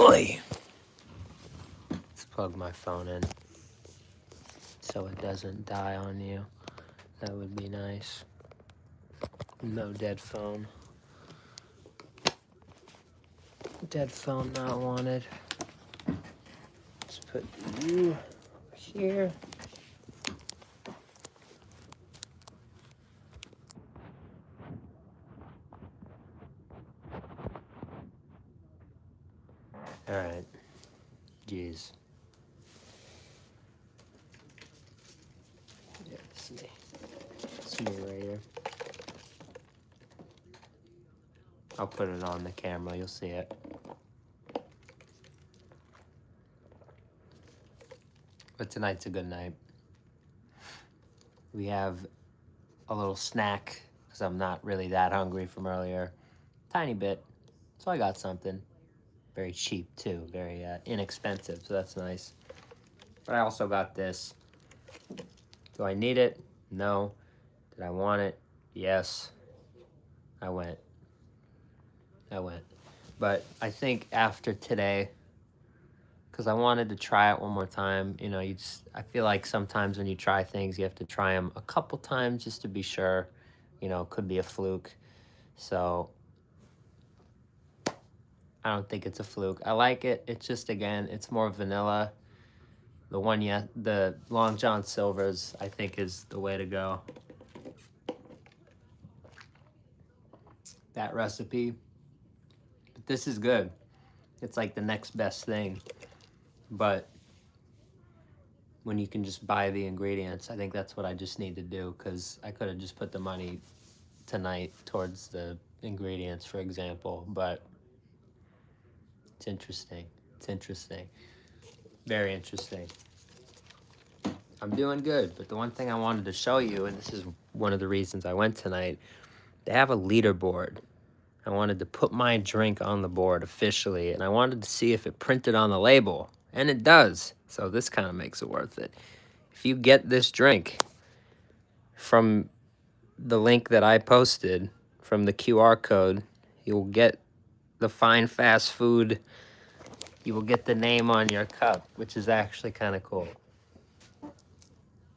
Oi! Let's plug my phone in so it doesn't die on you. That would be nice. No dead phone. Dead phone not wanted. Let's put you here. Alright. Jeez. Yeah, it's me. It's me right here. I'll put it on the camera, you'll see it. But tonight's a good night. We have a little snack, because I'm not really that hungry from earlier. Tiny bit. So I got something. Very cheap, too. Very inexpensive, so that's nice. But I also got this. Do I need it? No. Did I want it? Yes. I went. But I think after today, because I wanted to try it one more time, you know, I feel like sometimes when you try things, you have to try them a couple times just to be sure. You know, it could be a fluke. So I don't think it's a fluke. I like it. It's just, again, it's more vanilla. The Long John Silver's, I think, is the way to go. That recipe. But this is good. It's like the next best thing. But when you can just buy the ingredients, I think that's what I just need to do, because I could have just put the money tonight towards the ingredients, for example. But it's interesting. It's interesting. Very interesting. I'm doing good, but the one thing I wanted to show you, and this is one of the reasons I went tonight, they have a leaderboard. I wanted to put my drink on the board officially, and I wanted to see if it printed on the label, and it does. So this kind of makes it worth it. If you get this drink from the link that I posted, from the QR code, you'll get the fine fast food. You will get the name on your cup, which is actually kind of cool.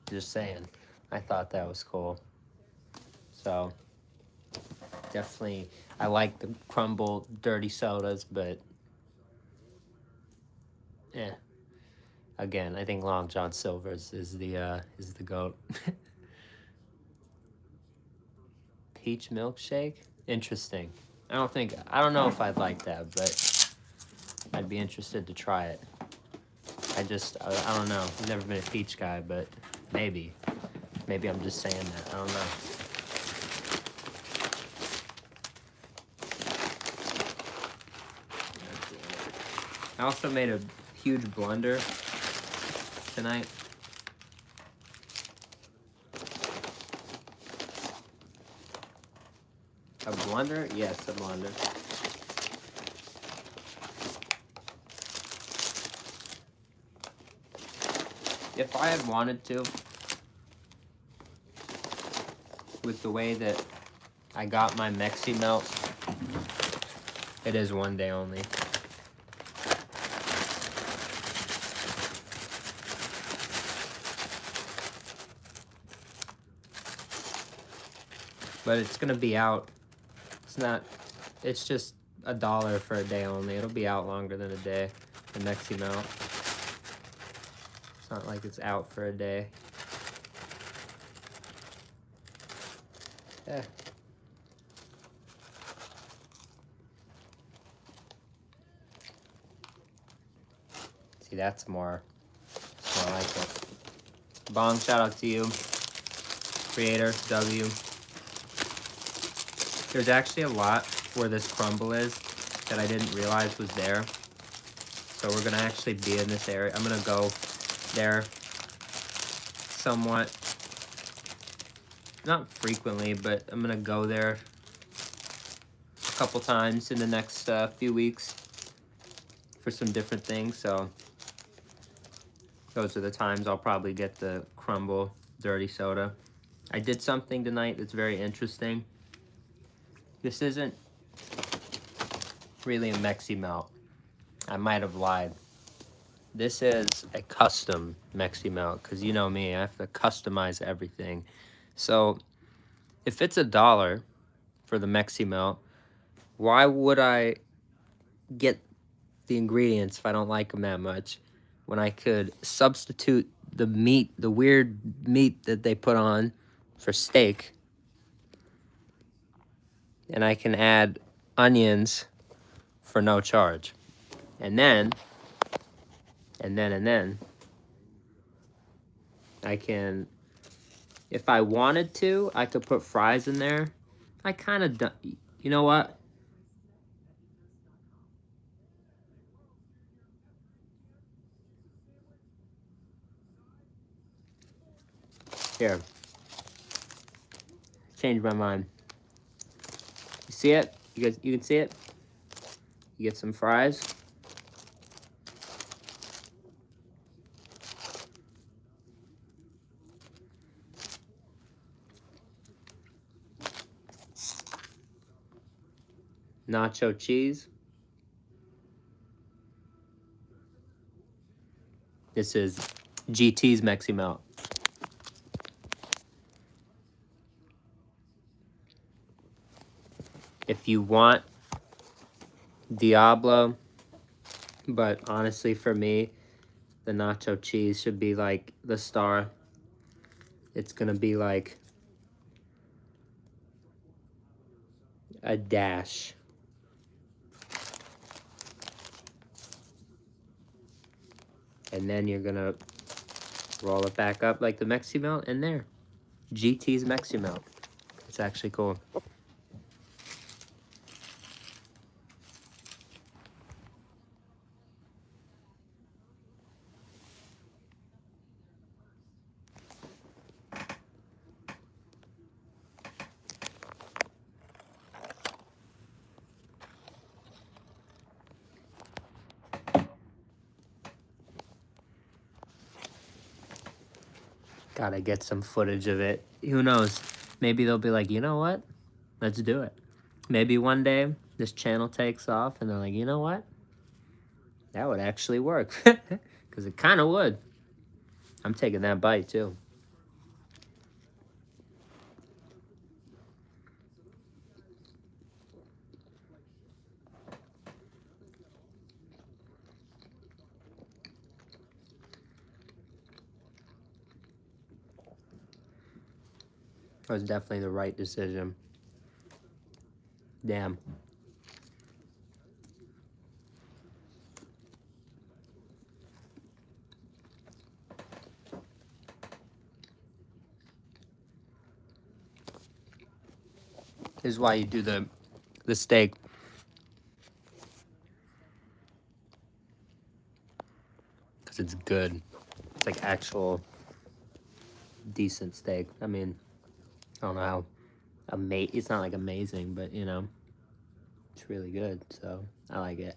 Just saying. I thought that was cool. So, definitely, I like the Crumbl dirty sodas, but again, I think Long John Silver's is the GOAT. Peach milkshake? Interesting. I don't know if I'd like that, but I'd be interested to try it. I don't know. I've never been a peach guy, but maybe. Maybe I'm just saying that. I don't know. I also made a huge blunder tonight. A blunder? Yes, a blunder. If I had wanted to, with the way that I got my Meximelt, it is one day only. But it's gonna be out. It's just $1 for a day only. It'll be out longer than a day, the Meximelt. It's not like it's out for a day. Yeah. See, that's more like it. Bong, shout out to you. Creator, W. There's actually a lot where this Crumbl is that I didn't realize was there. So we're gonna actually be in this area. I'm gonna go there somewhat, not frequently, but I'm gonna go there a couple times in the next few weeks for some different things. So those are the times I'll probably get the Crumbl dirty soda. I did something tonight that's very interesting. This isn't really a Meximelt. I might have lied. This is a custom Meximelt, because you know me, I have to customize everything. So if it's $1 for the Meximelt, why would I get the ingredients if I don't like them that much, when I could substitute the meat, the weird meat that they put on for steak, and I can add onions for no charge. And then I can, if I wanted to, I could put fries in there. I kind of, you know what? Here, change my mind. You see it? You guys, you can see it? You get some fries. Nacho cheese. This is GT's Meximelt. If you want Diablo, but honestly for me, the nacho cheese should be like the star. It's gonna be like a dash. And then you're gonna roll it back up like the Meximelt, and there. GT's Meximelt. It's actually cool. Gotta get some footage of it. Who knows? Maybe they'll be like, you know what? Let's do it. Maybe one day this channel takes off and they're like, you know what? That would actually work. Because it kind of would. I'm taking that bite too. That was definitely the right decision. Damn. This is why you do the steak. Because it's good. It's like actual decent steak. I mean, I don't know how it's not like amazing, but you know, it's really good. So I like it.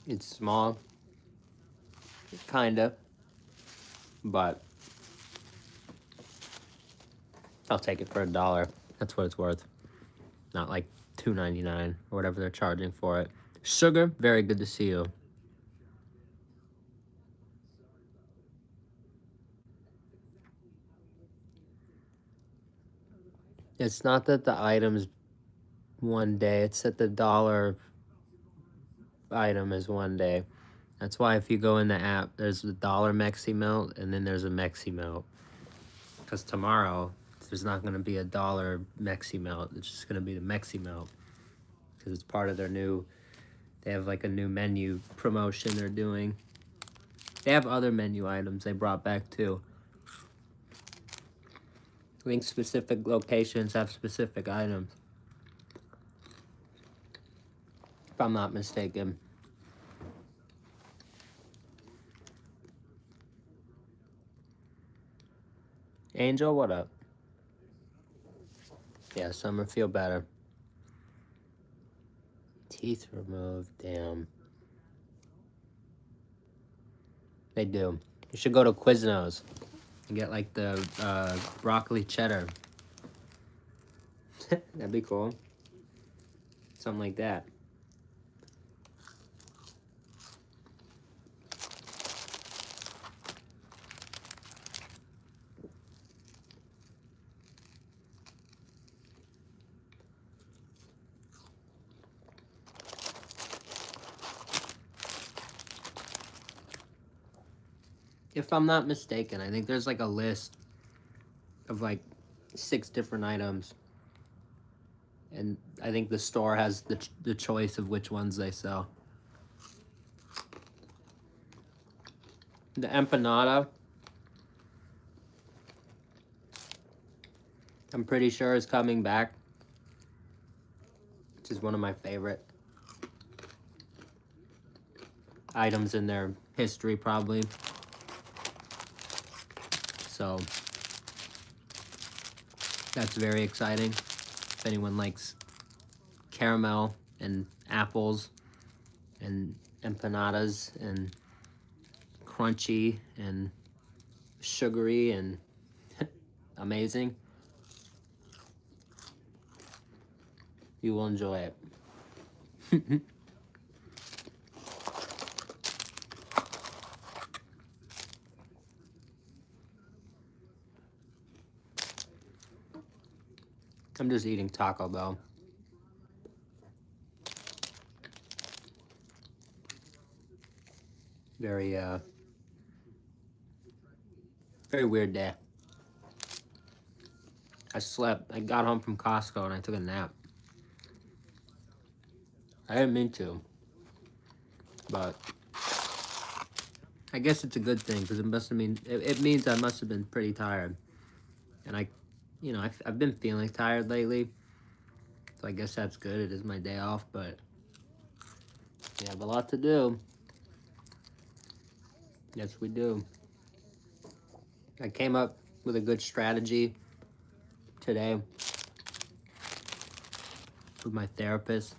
It's small, kinda, but I'll take it for $1. That's what it's worth. Not like $2.99 or whatever they're charging for it. Sugar, very good to see you. It's not that the item's one day, it's that the dollar item is one day. That's why if you go in the app, there's the dollar Meximelt and then there's a Meximelt. Because tomorrow, there's not going to be a dollar Meximelt. It's just going to be the Meximelt. Because it's part of their new, they have like a new menu promotion they're doing. They have other menu items they brought back too. I think specific locations have specific items. If I'm not mistaken. Angel, what up? Yeah, Summer, feel better. Teeth removed, damn. They do. You should go to Quiznos and get like the broccoli cheddar. That'd be cool. Something like that. If I'm not mistaken, I think there's like a list of like 6 different items. And I think the store has the choice of which ones they sell. The empanada, I'm pretty sure is coming back. Which is one of my favorite items in their history, probably. So that's very exciting. If anyone likes caramel and apples and empanadas and crunchy and sugary and amazing, you will enjoy it. I'm just eating Taco Bell. Very weird day. I got home from Costco and I took a nap. I didn't mean to, but I guess it's a good thing because it must have it means I must have been pretty tired. And I've been feeling tired lately, so I guess that's good. It is my day off, but we have a lot to do. Yes, we do. I came up with a good strategy today with my therapist.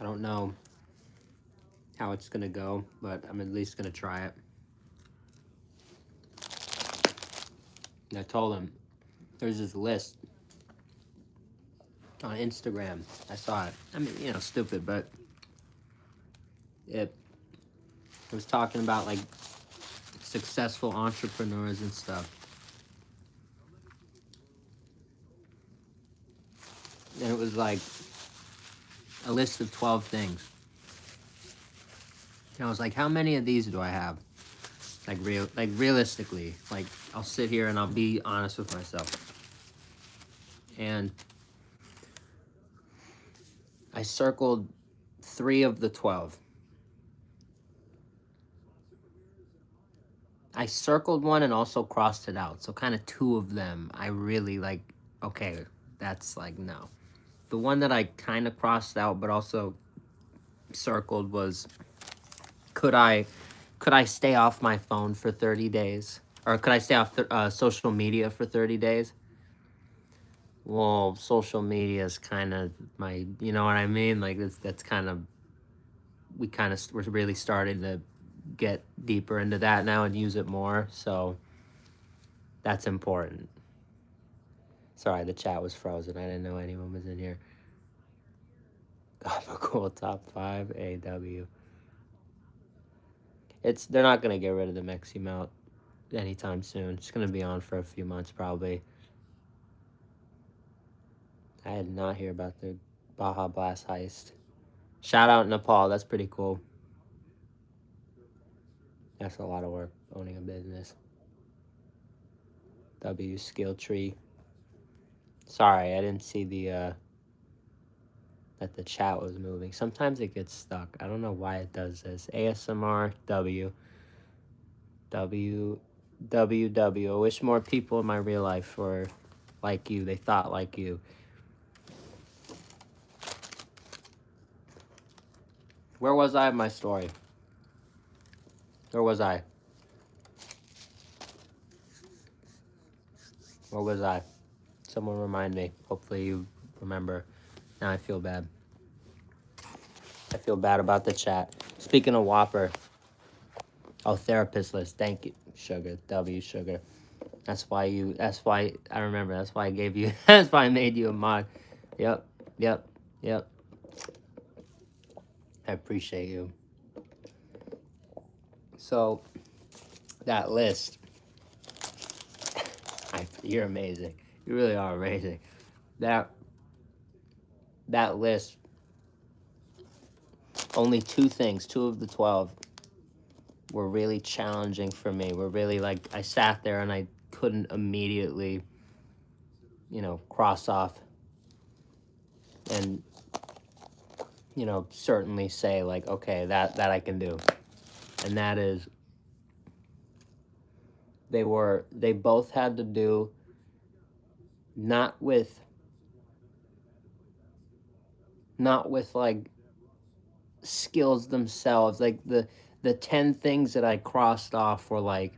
I don't know how it's gonna go, but I'm at least gonna try it. And I told him there's this list on Instagram. I saw it. I mean, stupid, but it was talking about like successful entrepreneurs and stuff. And it was like a list of 12 things. And I was like, how many of these do I have? Like realistically, like I'll sit here and I'll be honest with myself. And I circled 3 of the 12. I circled one and also crossed it out. So kind of 2 of them I really like, okay, that's like no. The one that I kind of crossed out but also circled was, could I stay off my phone for 30 days? Or could I stay off social media for 30 days? Well, social media is kind of my, you know what I mean? Like that's kind of, we're really starting to get deeper into that now and use it more. So that's important. Sorry, the chat was frozen. I didn't know anyone was in here. Cool top 5 AW. They're not gonna get rid of the Meximelt anytime soon. It's gonna be on for a few months probably. I did not hear about the Baja Blast heist. Shout out Nepal. That's pretty cool. That's a lot of work owning a business. W skill tree. Sorry, I didn't see that the chat was moving. Sometimes it gets stuck. I don't know why it does this. ASMR W. W. W. W. I wish more people in my real life were like you. They thought like you. Where was I in my story? Where was I? Where was I? Someone remind me. Hopefully you remember. Now I feel bad. I feel bad about the chat. Speaking of Whopper. Oh, therapist list. Thank you, Sugar. W, Sugar. That's why I remember. That's why I gave you, that's why I made you a mod. Yep, yep, yep. I appreciate you. So, that list, you're amazing. You really are amazing. That list, only two things, two of the 12 were really challenging for me. Were really like, I sat there and I couldn't immediately, cross off and, certainly say like, okay, that I can do. And that is, they both had to do not with like skills themselves. Like the 10 things that I crossed off were like,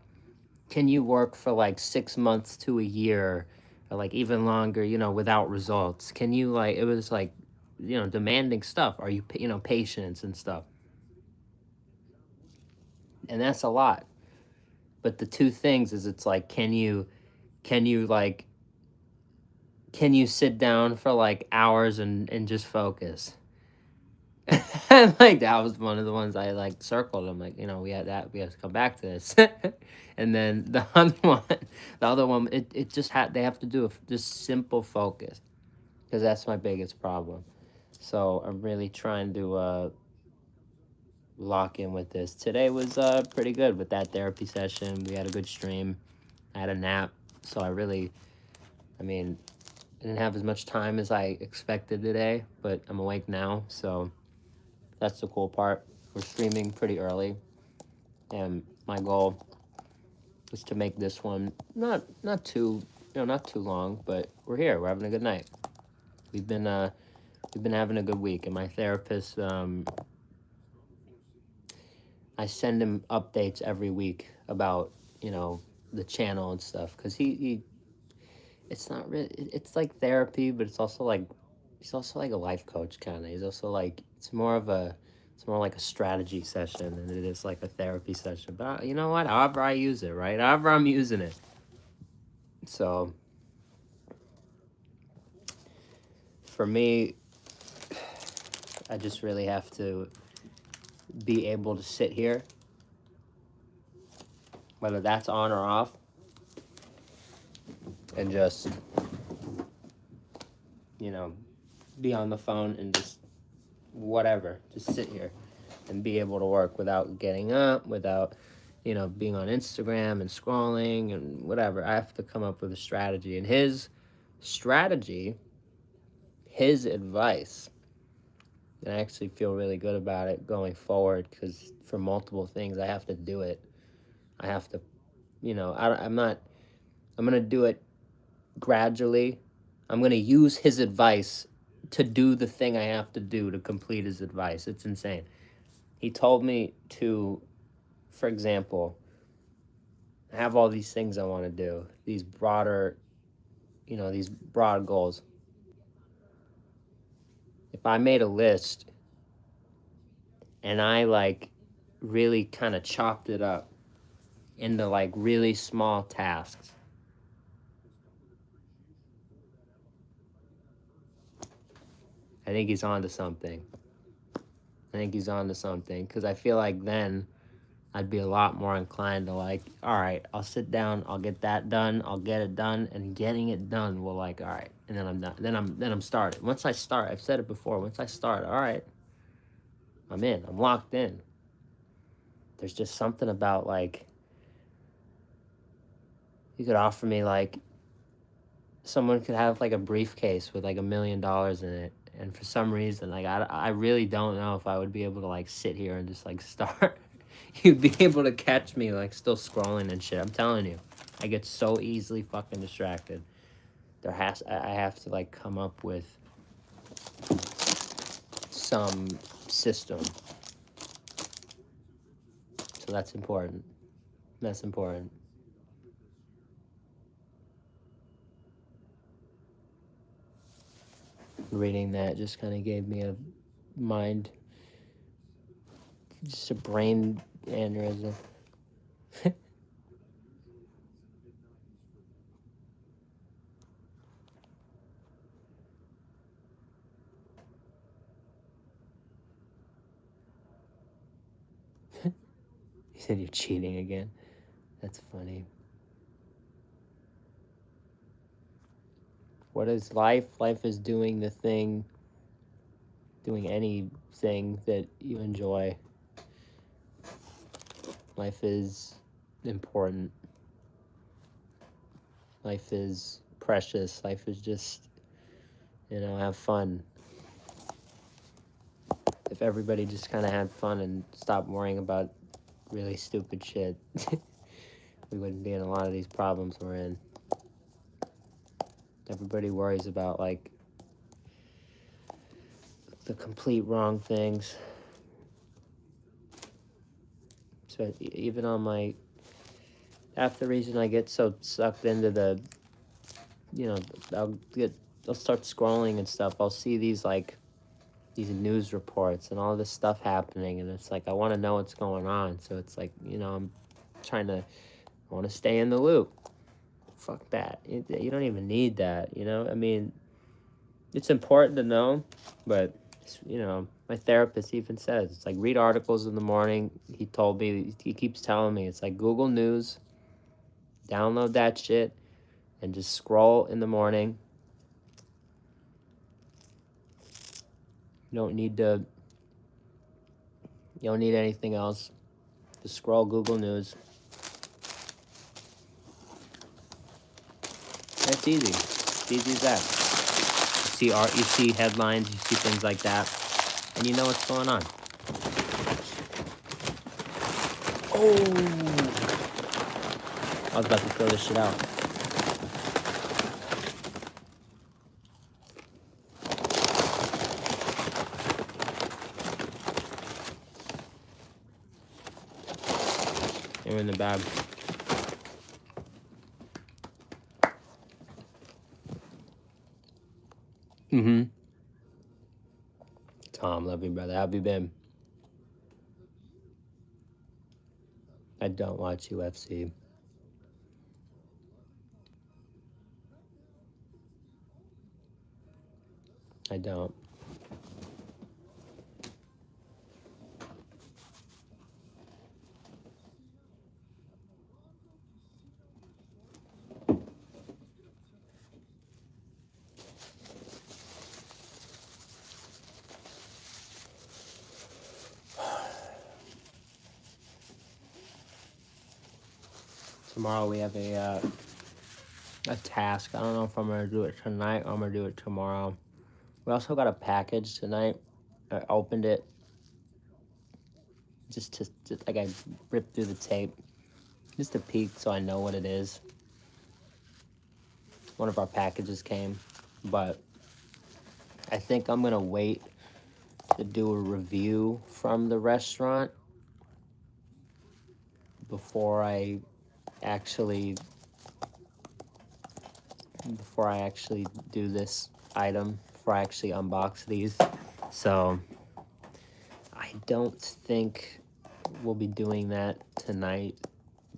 can you work for like 6 months to a year or like even longer, without results? Can you, like, it was like, demanding stuff. Are you, patience and stuff? And that's a lot. But the two things is, it's like, can you sit down for like hours and just focus? Like, that was one of the ones I like circled. I'm like, we have to come back to this. And then the other one, it just they have to do just simple focus, because that's my biggest problem. So I'm really trying to lock in with this. Today was pretty good with that therapy session. We had a good stream. I had a nap, so I didn't have as much time as I expected today, but I'm awake now, so that's the cool part. We're streaming pretty early, and my goal is to make this one not too long, but we're here. We're having a good night. We've been having a good week, and my therapist, I send him updates every week about the channel and stuff, because he it's not really, it's like therapy, but it's also like, he's also like a life coach kind of. He's also like, it's more like a strategy session than it is like a therapy session. But you know what? However I use it, right? However I'm using it. So for me, I just really have to be able to sit here, whether that's on or off, and just, be on the phone and just whatever, just sit here and be able to work without getting up, without, being on Instagram and scrolling and whatever. I have to come up with a strategy. And his strategy, his advice, and I actually feel really good about it going forward, because for multiple things, I have to do it. I have to, I'm going to do it gradually. I'm going to use his advice to do the thing I have to do to complete his advice. It's insane. He told me to, for example, I have all these things I want to do, these broad goals. If I made a list and I like really kind of chopped it up into like really small tasks, I think he's on to something. Because I feel like then I'd be a lot more inclined to like, all right, I'll sit down, I'll get that done, I'll get it done, and getting it done will, like, all right, and then I'm done. Then I'm started. Once I start, I've said it before, once I start, all right, I'm in, I'm locked in. There's just something about, like, you could offer me, like, someone could have like a briefcase with like $1 million in it, and for some reason, like, I really don't know if I would be able to like sit here and just like start. You'd be able to catch me like still scrolling and shit. I'm telling you, I get so easily fucking distracted. I have to like come up with some system. So that's important. Reading that just kind of gave me just a brain aneurysm. He said you're cheating again. That's funny. What is life? Life is doing anything that you enjoy. Life is important. Life is precious. Life is just, have fun. If everybody just kind of had fun and stopped worrying about really stupid shit, we wouldn't be in a lot of these problems we're in. Everybody worries about, like, the complete wrong things. So even on my... Half the reason I get so sucked into the... I'll start scrolling and stuff. I'll see these news reports and all this stuff happening, and it's like I want to know what's going on. So it's like, I'm I want to stay in the loop. Fuck that. You don't even need that, I mean, it's important to know, but my therapist even says it's like read articles in the morning. He keeps telling me it's like Google News, download that shit and just scroll in the morning. You don't need anything else. Just scroll Google News. That's easy. It's easy as that. You see headlines, you see things like that, and you know what's going on. Oh! I was about to throw this shit out. They're in the bag. Tom, love you, brother. How have you been? I don't watch UFC. I don't. Tomorrow we have a task. I don't know if I'm going to do it tonight or I'm going to do it tomorrow. We also got a package tonight. I opened it just like I ripped through the tape just to peek so I know what it is. One of our packages came, but I think I'm going to wait to do a review from the restaurant before I actually do this item, before I actually unbox these. So I don't think we'll be doing that tonight.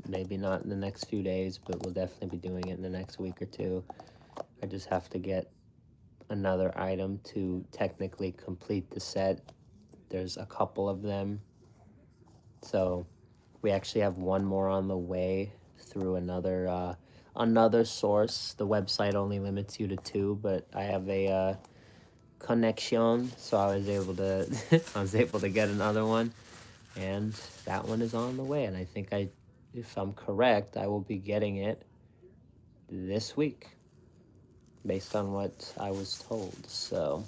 Maybe not in the next few days, but we'll definitely be doing it in the next week or two. I just have to get another item to technically complete the set. There's a couple of them. So we actually have one more on the way through another source. The website only limits you to 2, but I have a connection, so I was able to get another one, and that one is on the way. And I think if I'm correct, I will be getting it this week, based on what I was told. So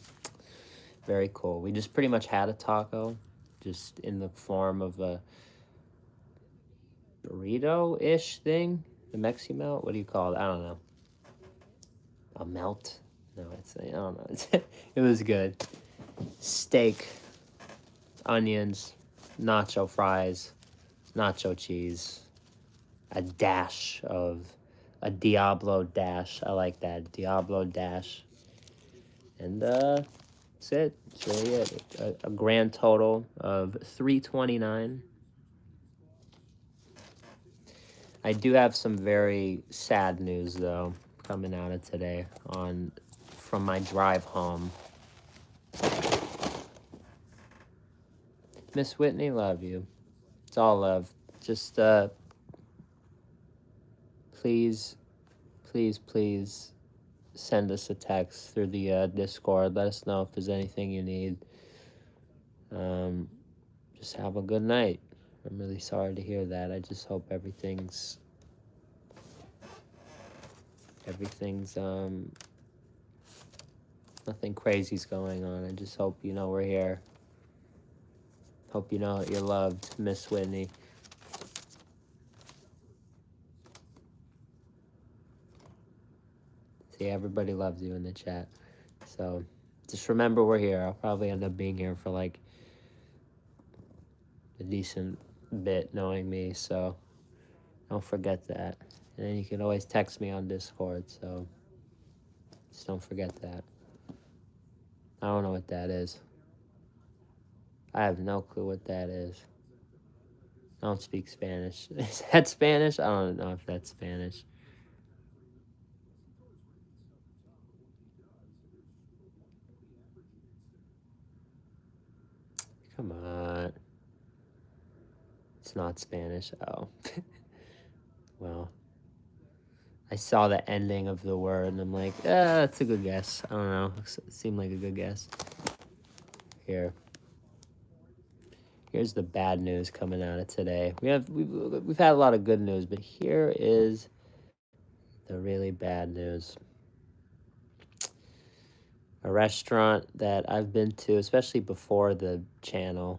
very cool. We just pretty much had a taco, just in the form of a burrito-ish thing. The Meximelt? What do you call it? I don't know. A melt? No, I don't know. It was good. Steak, onions, nacho fries, nacho cheese, a Diablo dash. I like that. Diablo dash. And that's it. That's really it. A grand total of 329. I do have some very sad news though coming out of today on from my drive home. Miss Whitney, love you. It's all love. Just please, please send us a text through the Discord. Let us know if there's anything you need. Just have a good night. I'm really sorry to hear that. I just hope everything's nothing crazy's going on. I just hope you know we're here. Hope you know that you're loved, Miss Whitney. See, everybody loves you in the chat. So just remember we're here. I'll probably end up being here for like a decent bit knowing me, so don't forget that. And then you can always text me on Discord, so just don't forget that. I don't know what that is. I have no clue what that is. I don't speak Spanish. Is that Spanish? I don't know if that's Spanish. Come on. It's not Spanish. Oh. Well, I saw the ending of the word and I'm like, that's a good guess. I don't know. It seemed like a good guess. Here's the bad news coming out of today. We've had a lot of good news, but here is the really bad news. A restaurant that I've been to, especially before the channel.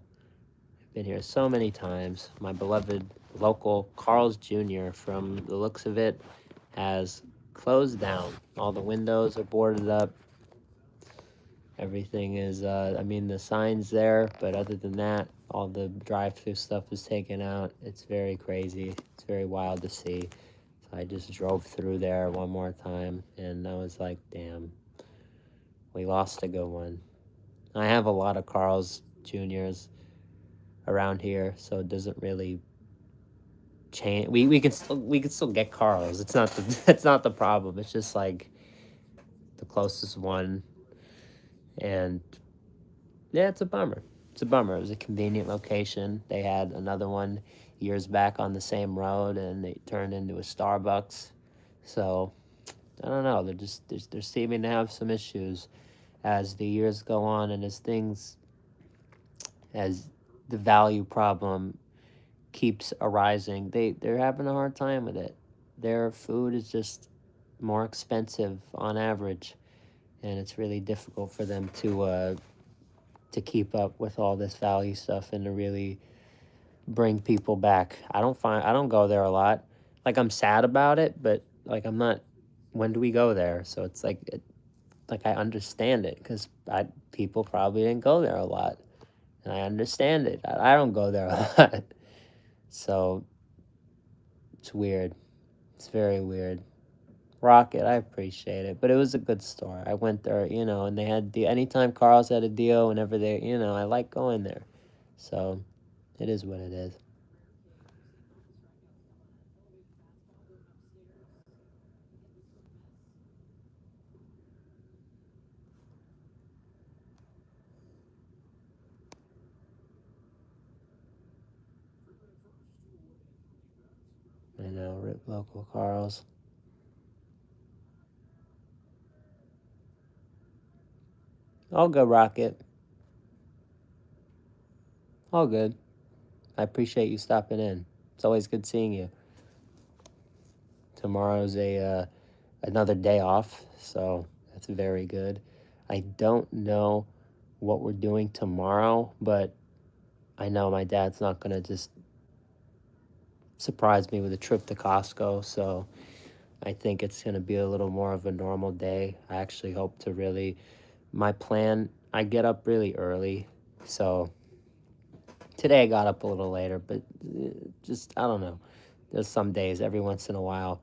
I've been here so many times. My beloved local Carl's Jr., from the looks of it, has closed down. All the windows are boarded up. Everything is, I mean, the sign's there, but other than that, all the drive-through stuff is taken out. It's very crazy. It's very wild to see. So I just drove through there one more time, and I was like, damn, we lost a good one. I have a lot of Carl's Juniors around here, so it doesn't really change. We can still get Carl's. It's not the that's not the problem. It's just like the closest one, and yeah, it's a bummer. It's a bummer. It was a convenient location. They had another one years back on the same road, and they turned into a Starbucks. So I don't know. They're seeming to have some issues as the years go on, and as the value problem keeps arising. They're having a hard time with it. Their food is just more expensive on average, and it's really difficult for them to keep up with all this value stuff and to really bring people back. I don't go there a lot. Like, I'm sad about it, but like, I'm not. When do we go there? So it's like I understand it because people probably didn't go there a lot, and I understand it. I don't go there a lot, so it's weird. It's very weird. Rocket, I appreciate it, but it was a good store. I went there, and they had anytime Carl's had a deal, whenever I like going there. So it is what it is. I know, rip local Carl's. All good, Rocket. All good. I appreciate you stopping in. It's always good seeing you. Tomorrow's another day off, so that's very good. I don't know what we're doing tomorrow, but I know my dad's not gonna just surprise me with a trip to Costco, so I think it's gonna be a little more of a normal day. I actually hope to really, my plan, I get up really early, so today I got up a little later, but just, I don't know. There's some days, every once in a while,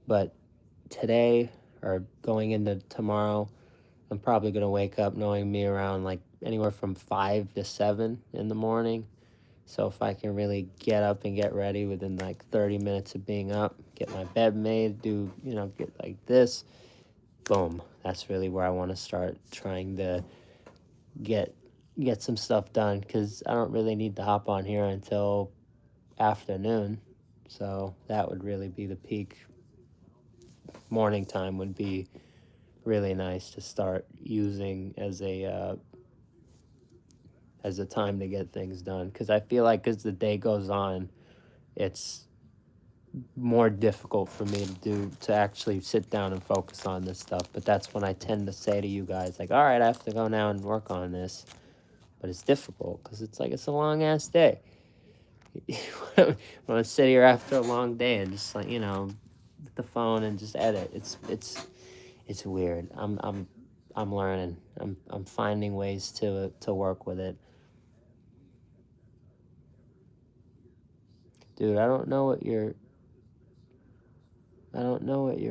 but today, or going into tomorrow, I'm probably going to wake up, knowing me, around like anywhere from 5 to 7 in the morning. So if I can really get up and get ready within like 30 minutes of being up, get my bed made, do, get like this, boom. That's really where I want to start trying to get some stuff done, because I don't really need to hop on here until afternoon. So that would really be the peak. Morning time would be really nice to start using as a time to get things done, because I feel like as the day goes on, it's more difficult for me to actually sit down and focus on this stuff. But that's when I tend to say to you guys, like, all right, I have to go now and work on this. But it's difficult because it's a long ass day. When I sit here after a long day and just like, with the phone and just edit, it's weird. I'm learning. I'm finding ways to work with it. Dude, I don't know what you're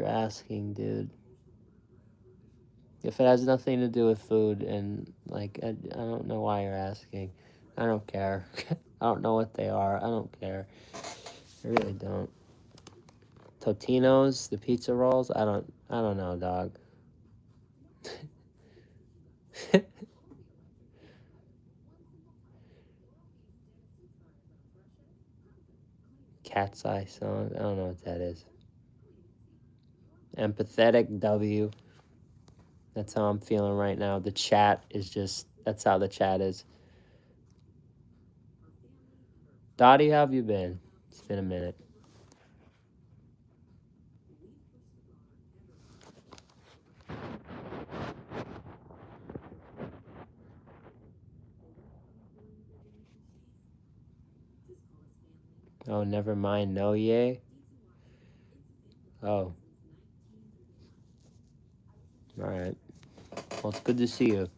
asking, dude. If it has nothing to do with food, and like I don't know why you're asking. I don't care. I don't know what they are. I don't care. I really don't. Totino's, the pizza rolls. I don't know, dog. Cat's eye song. I don't know what that is. Empathetic W. That's how I'm feeling right now. The chat is just, that's how the chat is. Dottie, how have you been? It's been a minute. Oh, never mind. No, yay. Oh. All right. Well, it's good to see you.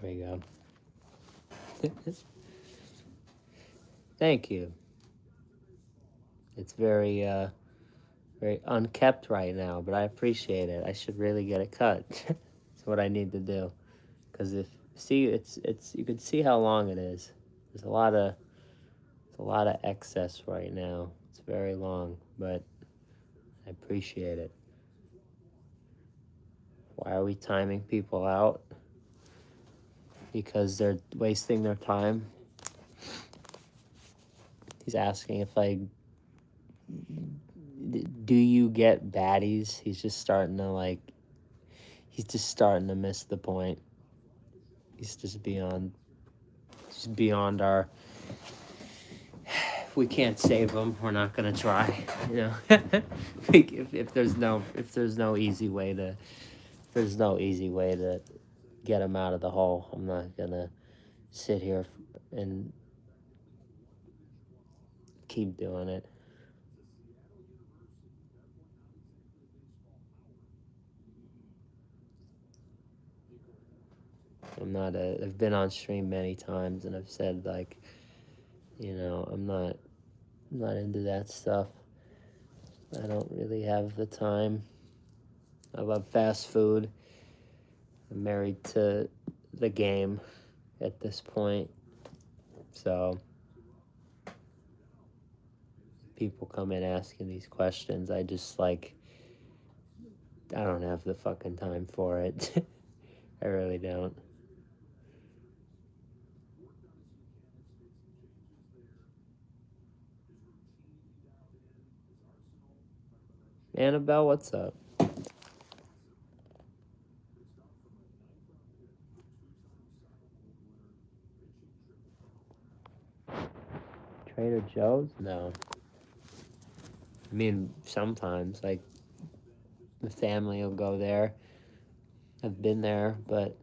There you go. Thank you. It's very unkept right now, but I appreciate it. I should really get it cut. That's what I need to do. Because it's you can see how long it is. There's a lot of excess right now. It's very long, but I appreciate it. Why are we timing people out? Because they're wasting their time. He's asking if do you get baddies? He's just starting to miss the point. He's just beyond our. If we can't save him, we're not gonna try. If there's no easy way to get him out of the hole, I'm not gonna sit here and keep doing it. I've been on stream many times and I've said, like, I'm not into that stuff. I don't really have the time. I love fast food. I'm married to the game at this point. So people come in asking these questions. I just I don't have the fucking time for it. I really don't. Annabelle, what's up? Trader Joe's? No. I mean, sometimes, like, the family will go there. I've been there, but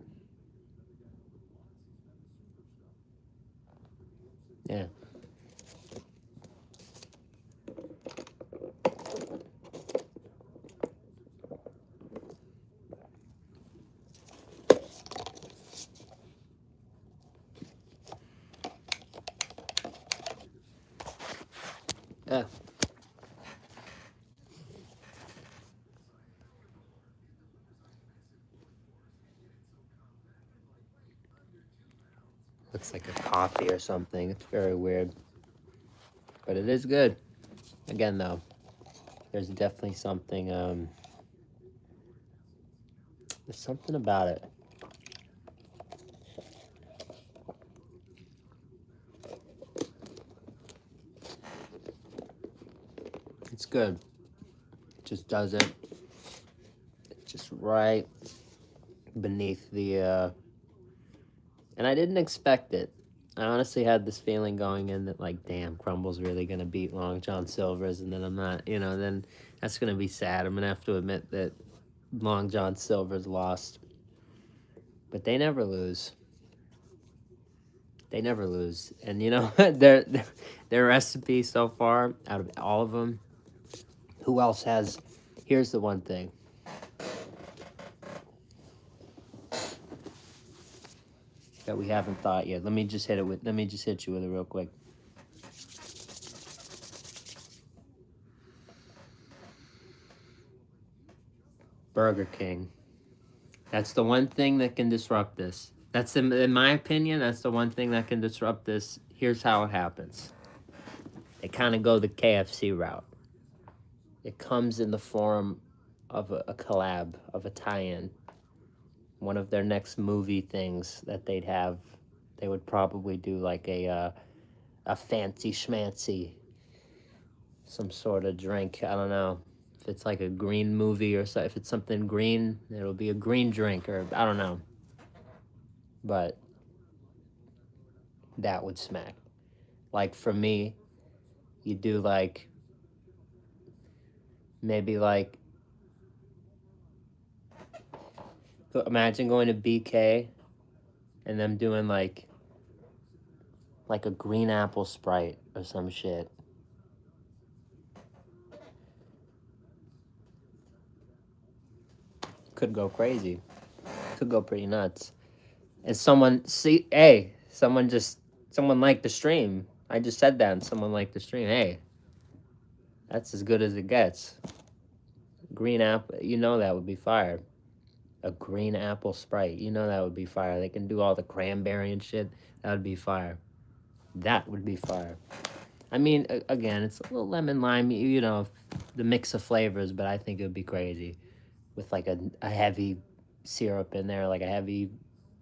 Yeah. Yeah. Looks like a coffee or something. It's very weird. But it is good. Again, though, there's definitely something, there's something about it. It's good. It just doesn't. It's just right beneath the, and I didn't expect it. I honestly had this feeling going in that, like, damn, Crumbl's really going to beat Long John Silver's, and then I'm not, then that's going to be sad. I'm going to have to admit that Long John Silver's lost. But they never lose. They never lose. And, their recipe so far, out of all of them, who else has... Here's the one thing. That we haven't thought yet. Let me just hit you with it real quick. Burger King. That's the one thing that can disrupt this. That's, in my opinion, that's the one thing that can disrupt this. Here's how it happens. They kind of go the KFC route. It comes in the form of a collab, of a tie-in. One of their next movie things that they'd have, they would probably do like a fancy schmancy, some sort of drink. I don't know if it's like a green movie or so. If it's something green, it'll be a green drink, or I don't know. But that would smack. Like for me, you do like maybe like, imagine going to BK and them doing like a green apple Sprite or some shit. Could go crazy. Could go pretty nuts. And someone liked the stream. I just said that, and someone liked the stream. Hey, that's as good as it gets. Green apple, that would be fire. A green apple Sprite, that would be fire. They can do all the cranberry and shit. That would be fire. That would be fire. I mean, again, it's a little lemon lime, the mix of flavors, but I think it would be crazy with like a heavy syrup in there, like a heavy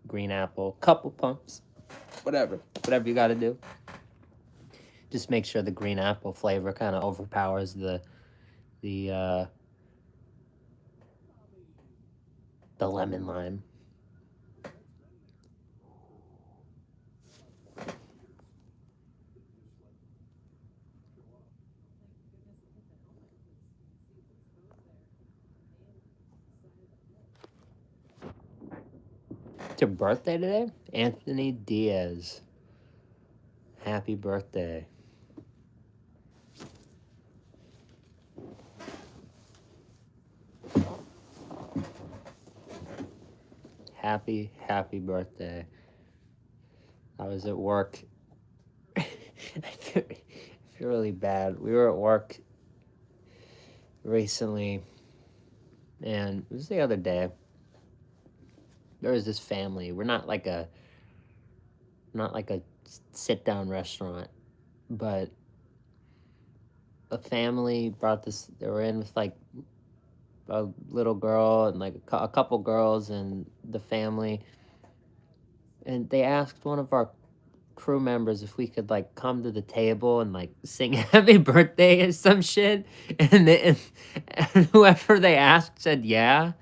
green apple, couple pumps, whatever you got to do. Just make sure the green apple flavor kind of overpowers the lemon lime. It's your birthday today? Anthony Diaz. Happy birthday. Happy birthday. I was at work. I feel really bad. We were at work recently, and it was the other day. There was this family. We're not like a sit-down restaurant, but a family brought this. They were in with like a little girl and like a couple girls and the family, and they asked one of our crew members if we could like come to the table and like sing happy birthday or some shit, and whoever they asked said yeah.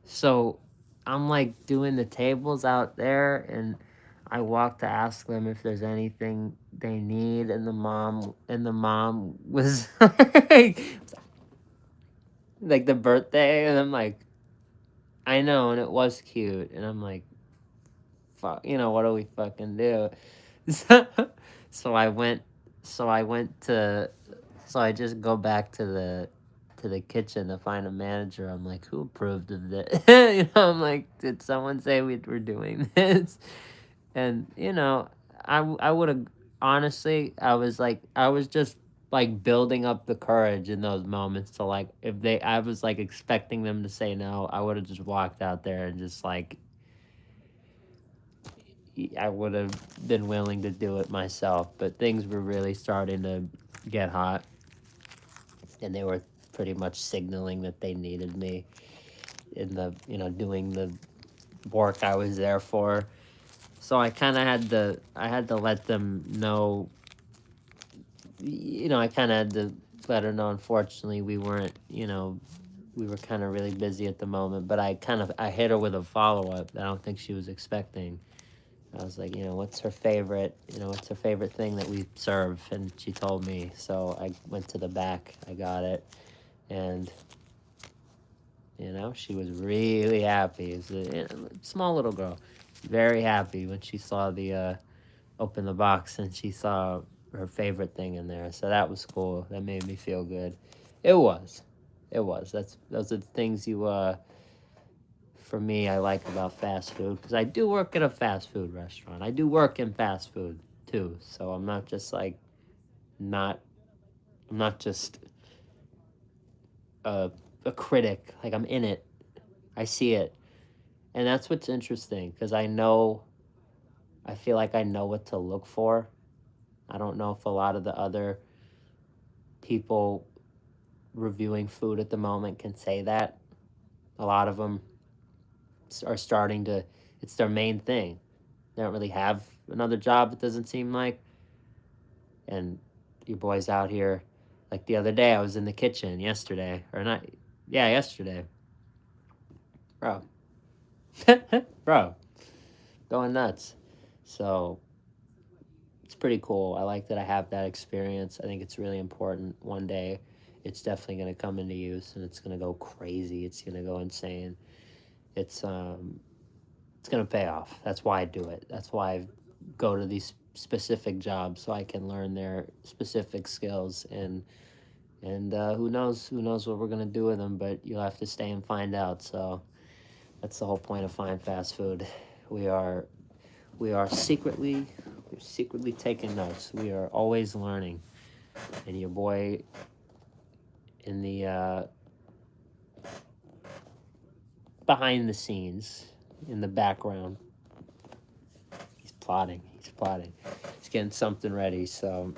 So I'm like doing the tables out there, and I walk to ask them if there's anything they need, and the mom was like the birthday, and I'm like, I know, and it was cute, and I'm like, fuck, what do we fucking do? So, So I went. So I went to. So I just go back to the kitchen to find a manager. I'm like, who approved of this? I'm like, did someone say we were doing this? And I would have honestly. I was just like building up the courage in those moments to like if they. I was like expecting them to say no. I would have just walked out there and just like I would have been willing to do it myself, but things were really starting to get hot, and they were pretty much signaling that they needed me in the, doing the work I was there for. So I kind of I had to let them know, I kind of had to let her know, unfortunately, we weren't, we were kind of really busy at the moment, but I hit her with a follow-up that I don't think she was expecting. I was like, what's her favorite thing that we serve? And she told me. So I went to the back, I got it, and, she was really happy. It was a small little girl, very happy when she saw open the box and she saw her favorite thing in there. So that was cool. That made me feel good. It was. It was. Those are the things for me, I like about fast food, because I do work at a fast food restaurant. I do work in fast food too, so I'm not just like not. I'm not just a a critic. Like, I'm in it. I see it, and that's what's interesting, because I know. I feel like I know what to look for. I don't know if a lot of the other people reviewing food at the moment can say that. A lot of them are starting to. It's their main thing. They don't really have another job. It doesn't seem like. And your boy's out here. Like the other day, I was in the kitchen yesterday, or not? Yeah, yesterday, bro. Bro, going nuts. So it's pretty cool. I like that I have that experience. I think it's really important. One day, it's definitely going to come into use, and it's going to go crazy. It's going to go insane. It's it's going to pay off. That's why I do it. That's why I go to these specific jobs, so I can learn their specific skills. And who knows what we're gonna do with them, but you'll have to stay and find out. So that's the whole point of Fine Fast Food. We are we are we're secretly taking notes. We are always learning. And your boy in the behind the scenes, in the background, he's plotting. He's getting something ready. So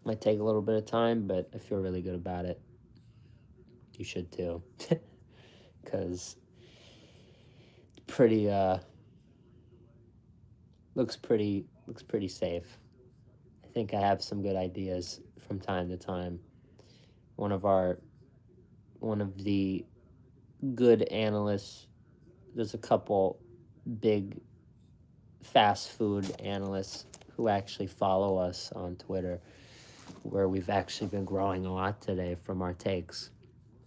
might take a little bit of time, but I feel really good about it. You should too. Because pretty looks pretty safe. I think I have some good ideas from time to time. One of the good analysts, there's a couple big fast food analysts who actually follow us on Twitter, where we've actually been growing a lot today from our takes.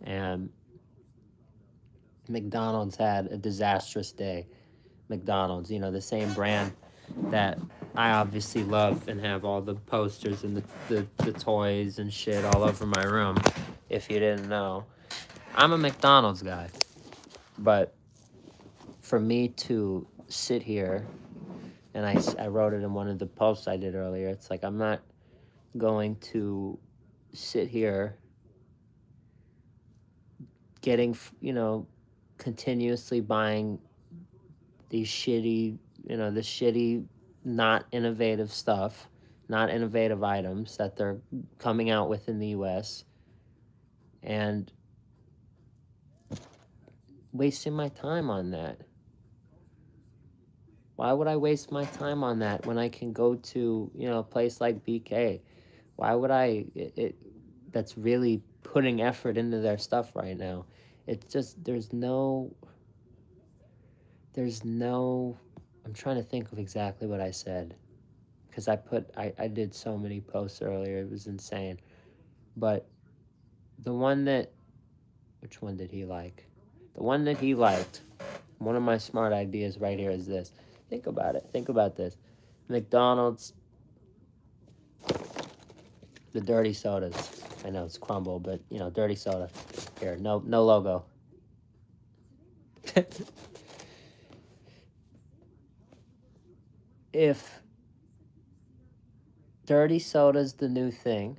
And McDonald's had a disastrous day. McDonald's, the same brand that I obviously love and have all the posters and the toys and shit all over my room. If you didn't know, I'm a McDonald's guy. But for me to sit here, and I wrote it in one of the posts I did earlier, it's like I'm not going to sit here getting, continuously buying these shitty, this shitty, not innovative stuff, not innovative items that they're coming out with in the US, and wasting my time on that. Why would I waste my time on that when I can go to, a place like BK? Why would that's really putting effort into their stuff right now. It's just, I'm trying to think of exactly what I said. Because I did so many posts earlier, it was insane. But which one did he like? The one that he liked, one of my smart ideas right here is this. Think about it. Think about this. McDonald's The dirty sodas. I know it's Crumbl, but you know, dirty soda. Here, no logo. If dirty soda's the new thing,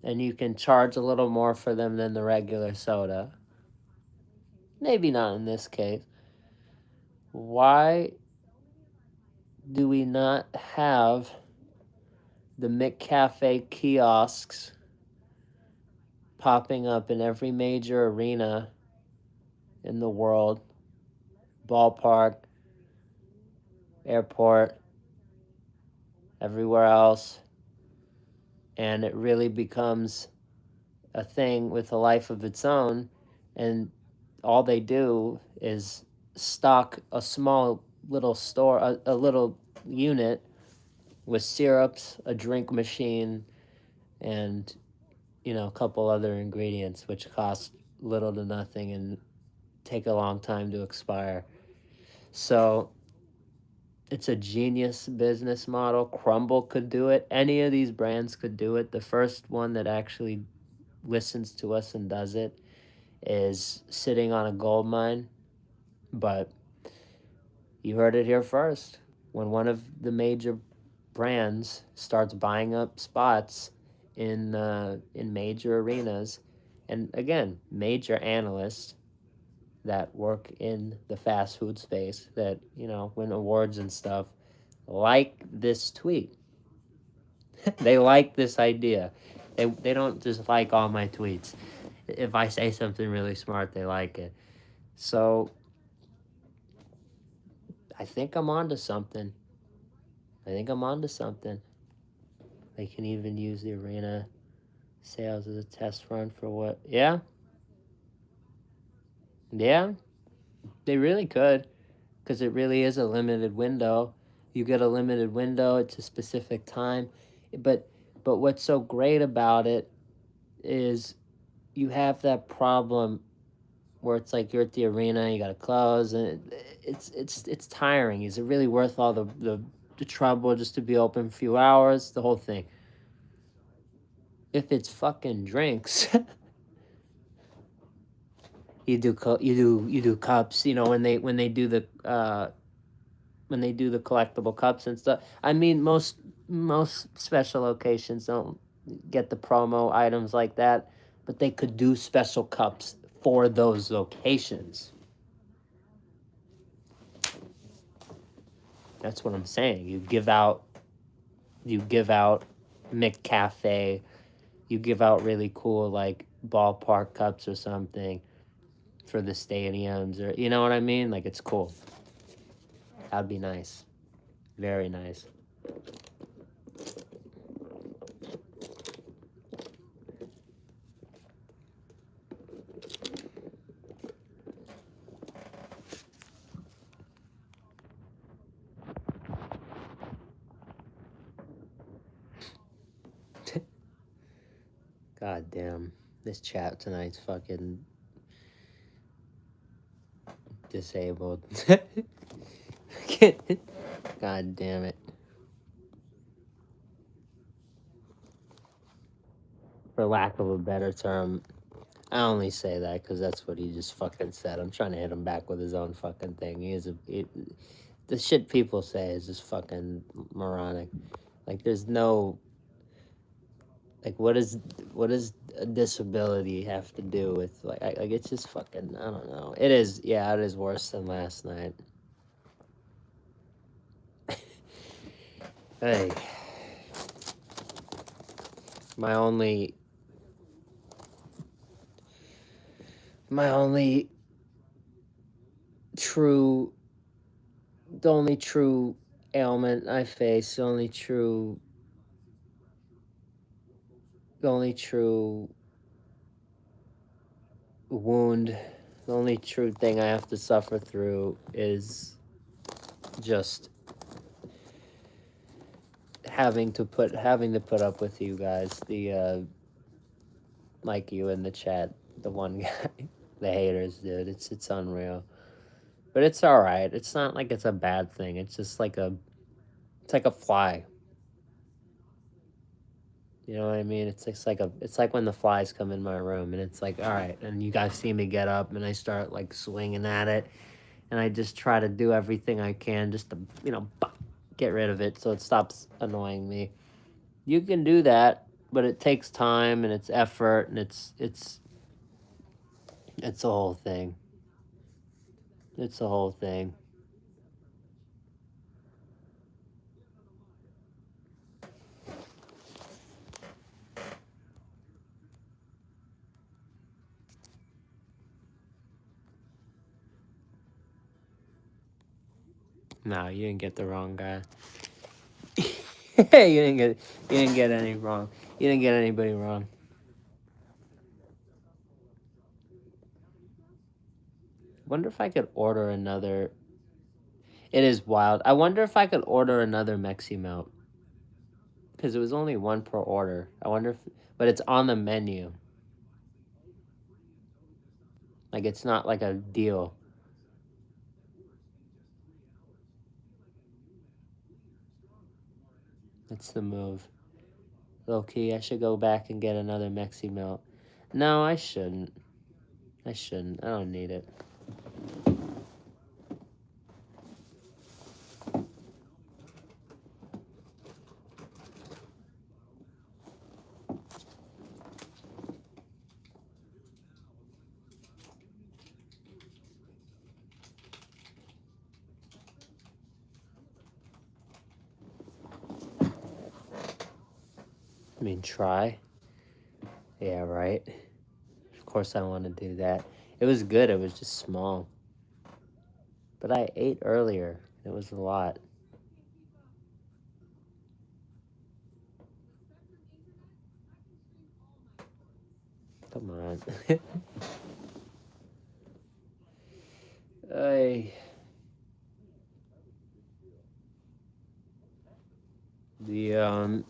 and you can charge a little more for them than the regular soda, maybe not in this case, why do we not have the McCafe kiosks popping up in every major arena in the world, ballpark, airport, everywhere else, and it really becomes a thing with a life of its own, and all they do is stock a small little store, a little unit with syrups, a drink machine, and you know, a couple other ingredients which cost little to nothing and take a long time to expire. So it's a genius business model. Crumbl could do it. Any of these brands could do it. The first one that actually listens to us and does it is sitting on a gold mine. But you heard it here first. When one of the major brands starts buying up spots in major arenas, and again, major analysts that work in the fast food space that, you know, win awards and stuff, like this tweet. They like this idea. They don't just like all my tweets. If I say something really smart, they like it. So I think I'm onto something. I think I'm onto something. They can even use the arena sales as a test run for what? Yeah, yeah, they really could, because it really is a limited window. You get a limited window. It's a specific time, but what's so great about it is you have that problem where it's like you're at the arena, you gotta close, and it's tiring. Is it really worth all the trouble just to be open a few hours? The whole thing. If it's fucking drinks, you do cups. You know, when they do the collectible cups and stuff. I mean, most special occasions don't get the promo items like that, but they could do special cups for those locations. That's what I'm saying. You give out McCafe, you give out really cool like ballpark cups or something for the stadiums, or you know what I mean? Like, it's cool. That'd be nice. Very nice. God damn. This chat tonight's fucking disabled. God damn it. For lack of a better term, I only say that because that's what he just fucking said. I'm trying to hit him back with his own fucking thing. The shit people say is just fucking moronic. Like, there's no, like, what does a disability have to do with, like, it's just fucking, I don't know. It is, yeah, it is worse than last night. Hey, my only true, the only true ailment I face, the only true wound, the only true thing I have to suffer through is just having to put up with you guys, the like you in the chat, the one guy, the haters, dude. It's unreal, but it's all right. It's not like it's a bad thing. It's just like it's like a fly. You know what I mean? It's like when the flies come in my room, and it's like, all right, and you guys see me get up, and I start like swinging at it, and I just try to do everything I can just to, get rid of it so it stops annoying me. You can do that, but it takes time and it's effort, and it's a whole thing. It's a whole thing. No, you didn't get the wrong guy. You didn't get any wrong. You didn't get anybody wrong. Wonder if I could order another. It is wild. I wonder if I could order another Meximelt because it was only one per order. I wonder if, but it's on the menu. Like it's not like a deal. That's the move. Low key, I should go back and get another Meximelt. No, I shouldn't. I shouldn't. I don't need it. I mean, try. Yeah, right. Of course, I want to do that. It was good. It was just small. But I ate earlier. It was a lot. Come on. I the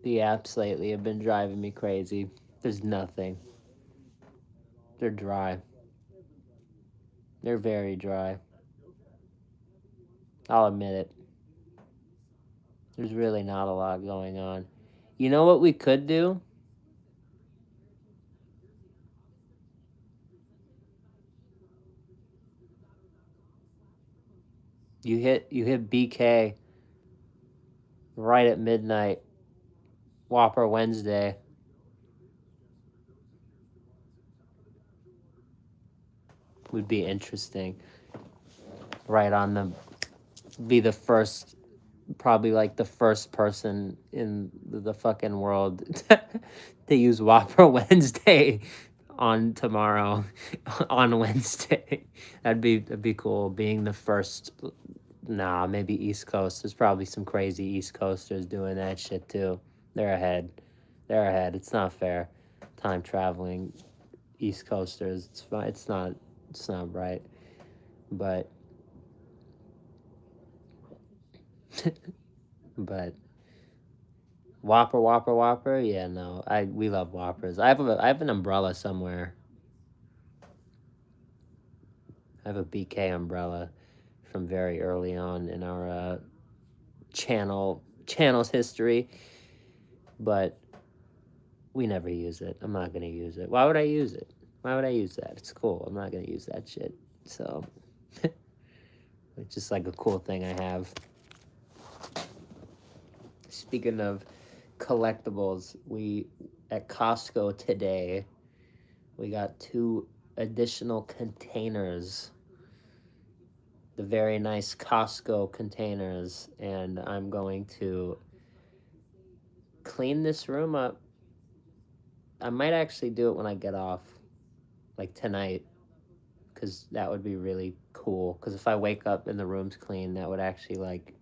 the apps lately have been driving me crazy. There's nothing. They're dry. They're very dry. I'll admit it. There's really not a lot going on. You know what we could do? You hit BK right at midnight. Whopper Wednesday would be interesting. Right on the be the first, probably like the first person in the fucking world to use Whopper Wednesday on tomorrow on Wednesday. That'd be cool. Being the first. Nah, maybe East Coast. There's probably some crazy East Coasters doing that shit too. They're ahead. They're ahead. It's not fair. Time traveling East Coasters. It's fine. It's not. It's not right. But but Whopper, Whopper, Whopper. Yeah, no. We love Whoppers. I have an umbrella somewhere. I have a BK umbrella from very early on in our channel's history, but we never use it. I'm not gonna use it. Why would I use it? Why would I use that? It's cool. I'm not gonna use that shit. So it's just like a cool thing I have. Speaking of collectibles, we at Costco today we got 2 additional containers, the very nice Costco containers, and I'm going to clean this room up. I might actually do it when I get off, like tonight, because that would be really cool. Because if I wake up and the room's clean, that would actually like.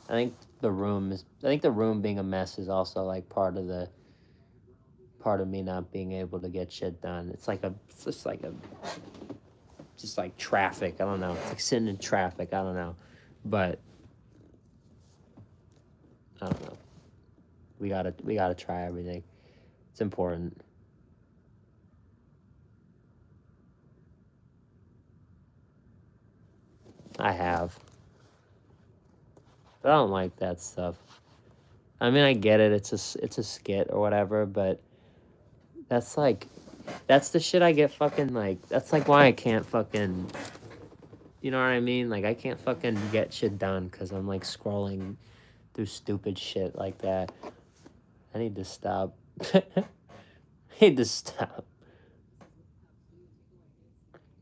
I think the room being a mess is also like part of me not being able to get shit done. Just like traffic. I don't know. It's like sitting in traffic. I don't know, but I don't know. We gotta try everything. It's important. I have. But I don't like that stuff. I mean, I get it. It's a skit or whatever, but that's like, that's the shit I get fucking like. That's like why I can't fucking. You know what I mean? Like I can't fucking get shit done because I'm like scrolling through stupid shit like that. I need to stop. I need to stop.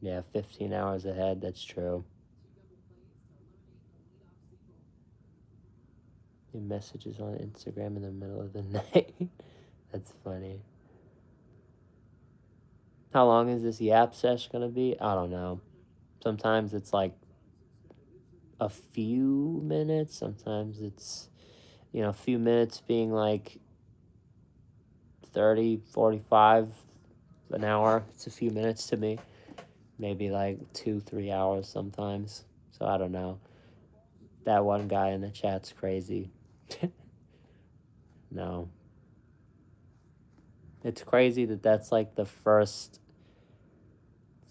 Yeah, 15 hours ahead. That's true. Your messages on Instagram in the middle of the night. That's funny. How long is this yap sesh gonna be? I don't know. Sometimes it's like a few minutes. Sometimes it's, a few minutes being like 30, 45, an hour. It's a few minutes to me. Maybe like 2, 3 hours sometimes. So I don't know. That one guy in the chat's crazy. No. It's crazy that that's like the first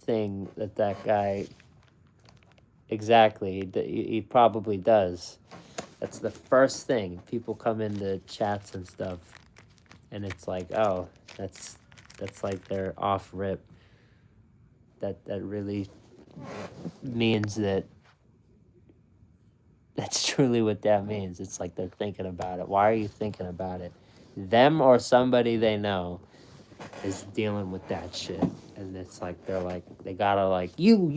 thing that guy. Exactly. He probably does. That's the first thing. People come into chats and stuff, and it's like, oh, that's like their off rip. That really means that. That's truly what that means. It's like they're thinking about it. Why are you thinking about it? Them or somebody they know is dealing with that shit. And it's like, they're like, they gotta like, you.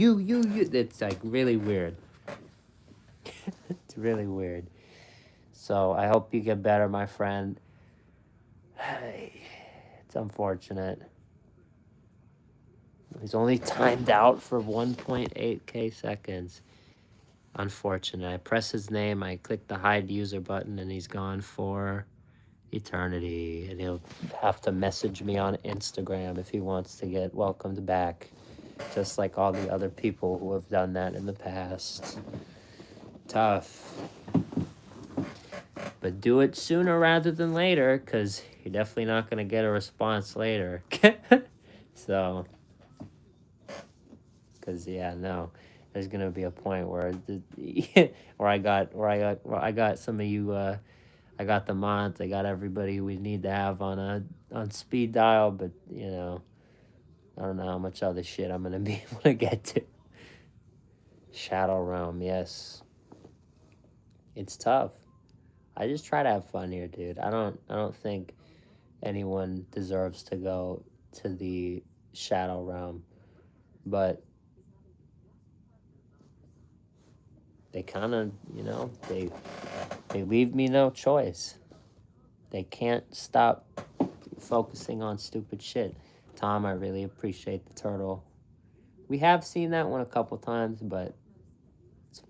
It's like really weird. It's really weird. So I hope you get better, my friend. It's unfortunate. He's only timed out for 1.8k seconds. Unfortunate. I press his name, I click the hide user button, and he's gone for eternity. And he'll have to message me on Instagram if he wants to get welcomed back. Just like all the other people who have done that in the past. Tough. But do it sooner rather than later, because you're definitely not going to get a response later. So, because, yeah, no. There's going to be a point where I got some of you, I got the mods, I got everybody we need to have on speed dial, but, I don't know how much other shit I'm going to be able to get to. Shadow Realm, yes. It's tough. I just try to have fun here, dude. I don't think anyone deserves to go to the Shadow Realm, but they kind of, they leave me no choice. They can't stop focusing on stupid shit. Tom, I really appreciate the turtle. We have seen that one a couple times, but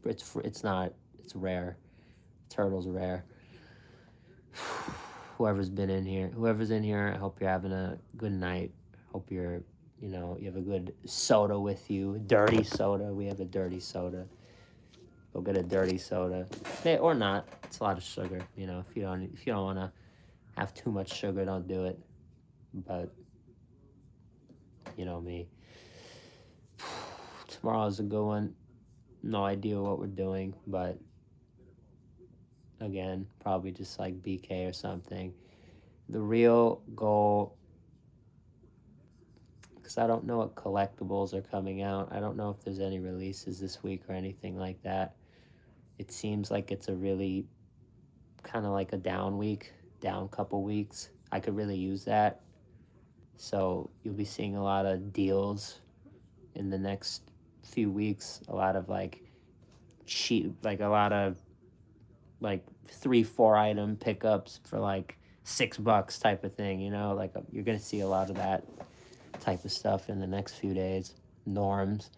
it's not. It's rare. Turtle's rare. Whoever's in here, I hope you're having a good night. Hope you have a good soda with you. Dirty soda. We have a dirty soda. Go get a dirty soda. Or not. It's a lot of sugar. If you don't want to have too much sugar, don't do it. But, you know me. Tomorrow's a good one. No idea what we're doing, but again, probably just like BK or something. The real goal, because I don't know what collectibles are coming out. I don't know if there's any releases this week or anything like that. It seems like it's a really kind of like a down couple weeks. I could really use that. So you'll be seeing a lot of deals in the next few weeks. A lot of like cheap, like a lot of like 3-4 item pickups for like $6 type of thing, like you're gonna see a lot of that type of stuff in the next few days. Norms.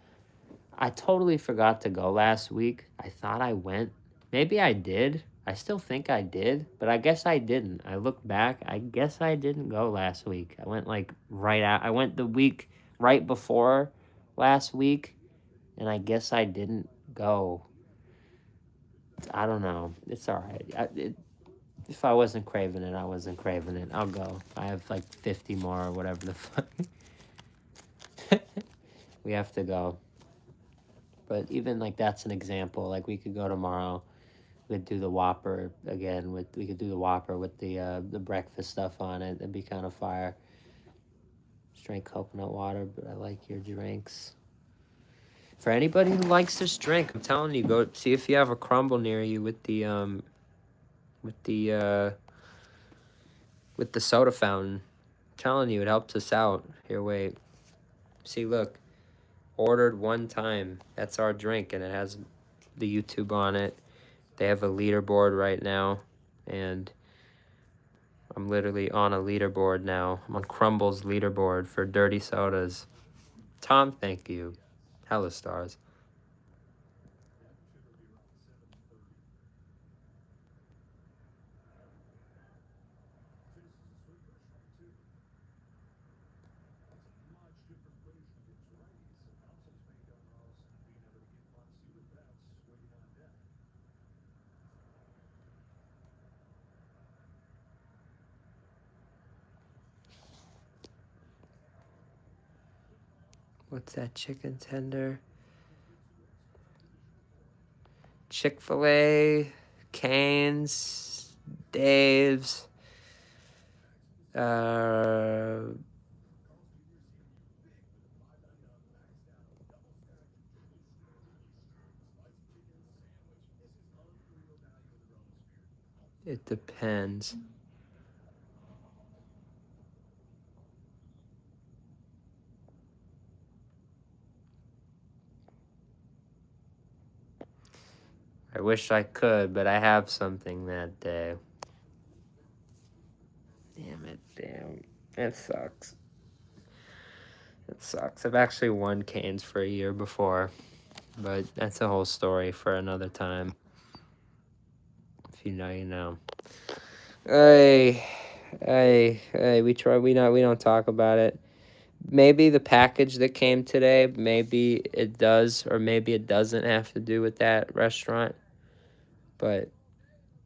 I totally forgot to go last week. I thought I went. Maybe I did. I still think I did, but I guess I didn't. I look back. I guess I didn't go last week. I went like right out. I went the week right before last week, and I guess I didn't go. I don't know. It's all right. If I wasn't craving it, I wasn't craving it. I'll go. I have like 50 more or whatever the fuck. We have to go. But even like that's an example. Like we could go tomorrow. We could do the Whopper again. We could do the Whopper with the breakfast stuff on it. That'd be kind of fire. Just drink coconut water, but I like your drinks. For anybody who likes this drink, I'm telling you, go see if you have a Crumbl near you with the uh, with the soda fountain. I'm telling you, it helps us out. Here, wait. See, look. Ordered one time. That's our drink, and it has the YouTube on it. They have a leaderboard right now, and I'm literally on a leaderboard now. I'm on Crumbl's leaderboard for dirty sodas. Tom, thank you. Hella stars. What's that chicken tender? Chick-fil-A, Cane's, Dave's, uh, it depends. I wish I could, but I have something that day. Damn it, damn. It sucks. It sucks. I've actually won Canes for a year before, but that's a whole story for another time. If you know, you know. Hey, we try. We don't talk about it. Maybe the package that came today, maybe it does, or maybe it doesn't have to do with that restaurant. But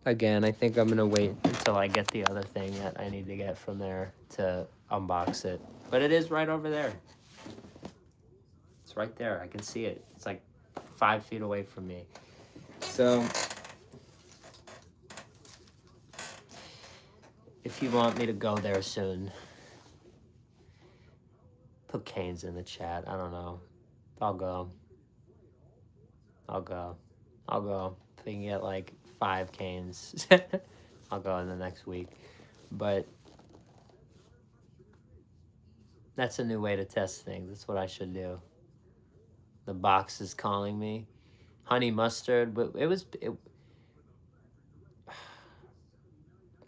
again, I think I'm gonna wait until I get the other thing that I need to get from there to unbox it. But it is right over there. It's right there. I can see it. It's like 5 feet away from me. So if you want me to go there soon, put Canes in the chat. I don't know. I'll go. I'll go. I'll go. If we can get like 5 Canes, I'll go in the next week. But that's a new way to test things. That's what I should do. The box is calling me. Honey mustard, but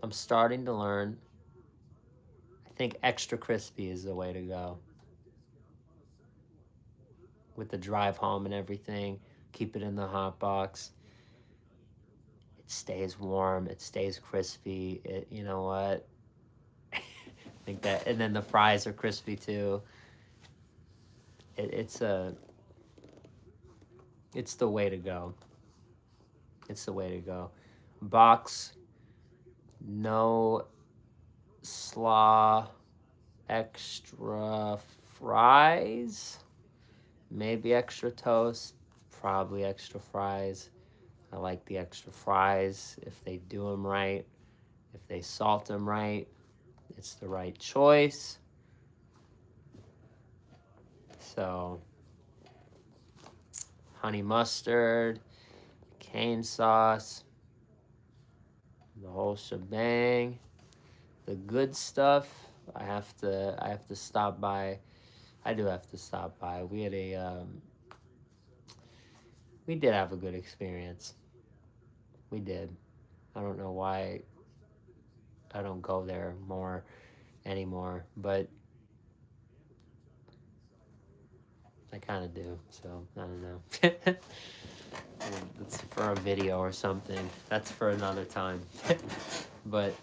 I'm starting to learn. I think extra crispy is the way to go. With the drive home and everything, keep it in the hot box. It stays warm, it stays crispy. It, you know what? I think that, and then the fries are crispy too. It's the way to go. It's the way to go. Box, no slaw, extra fries, maybe extra toast, probably extra fries. I like the extra fries if they do them right, if they salt them right. It's the right choice. So, honey mustard, cane sauce, the whole shebang, the good stuff. I have to stop by. I do have to stop by. We did have a good experience. We did. I don't know why I don't go there more anymore, but I kind of do. So I don't know. It's for a video or something. That's for another time. But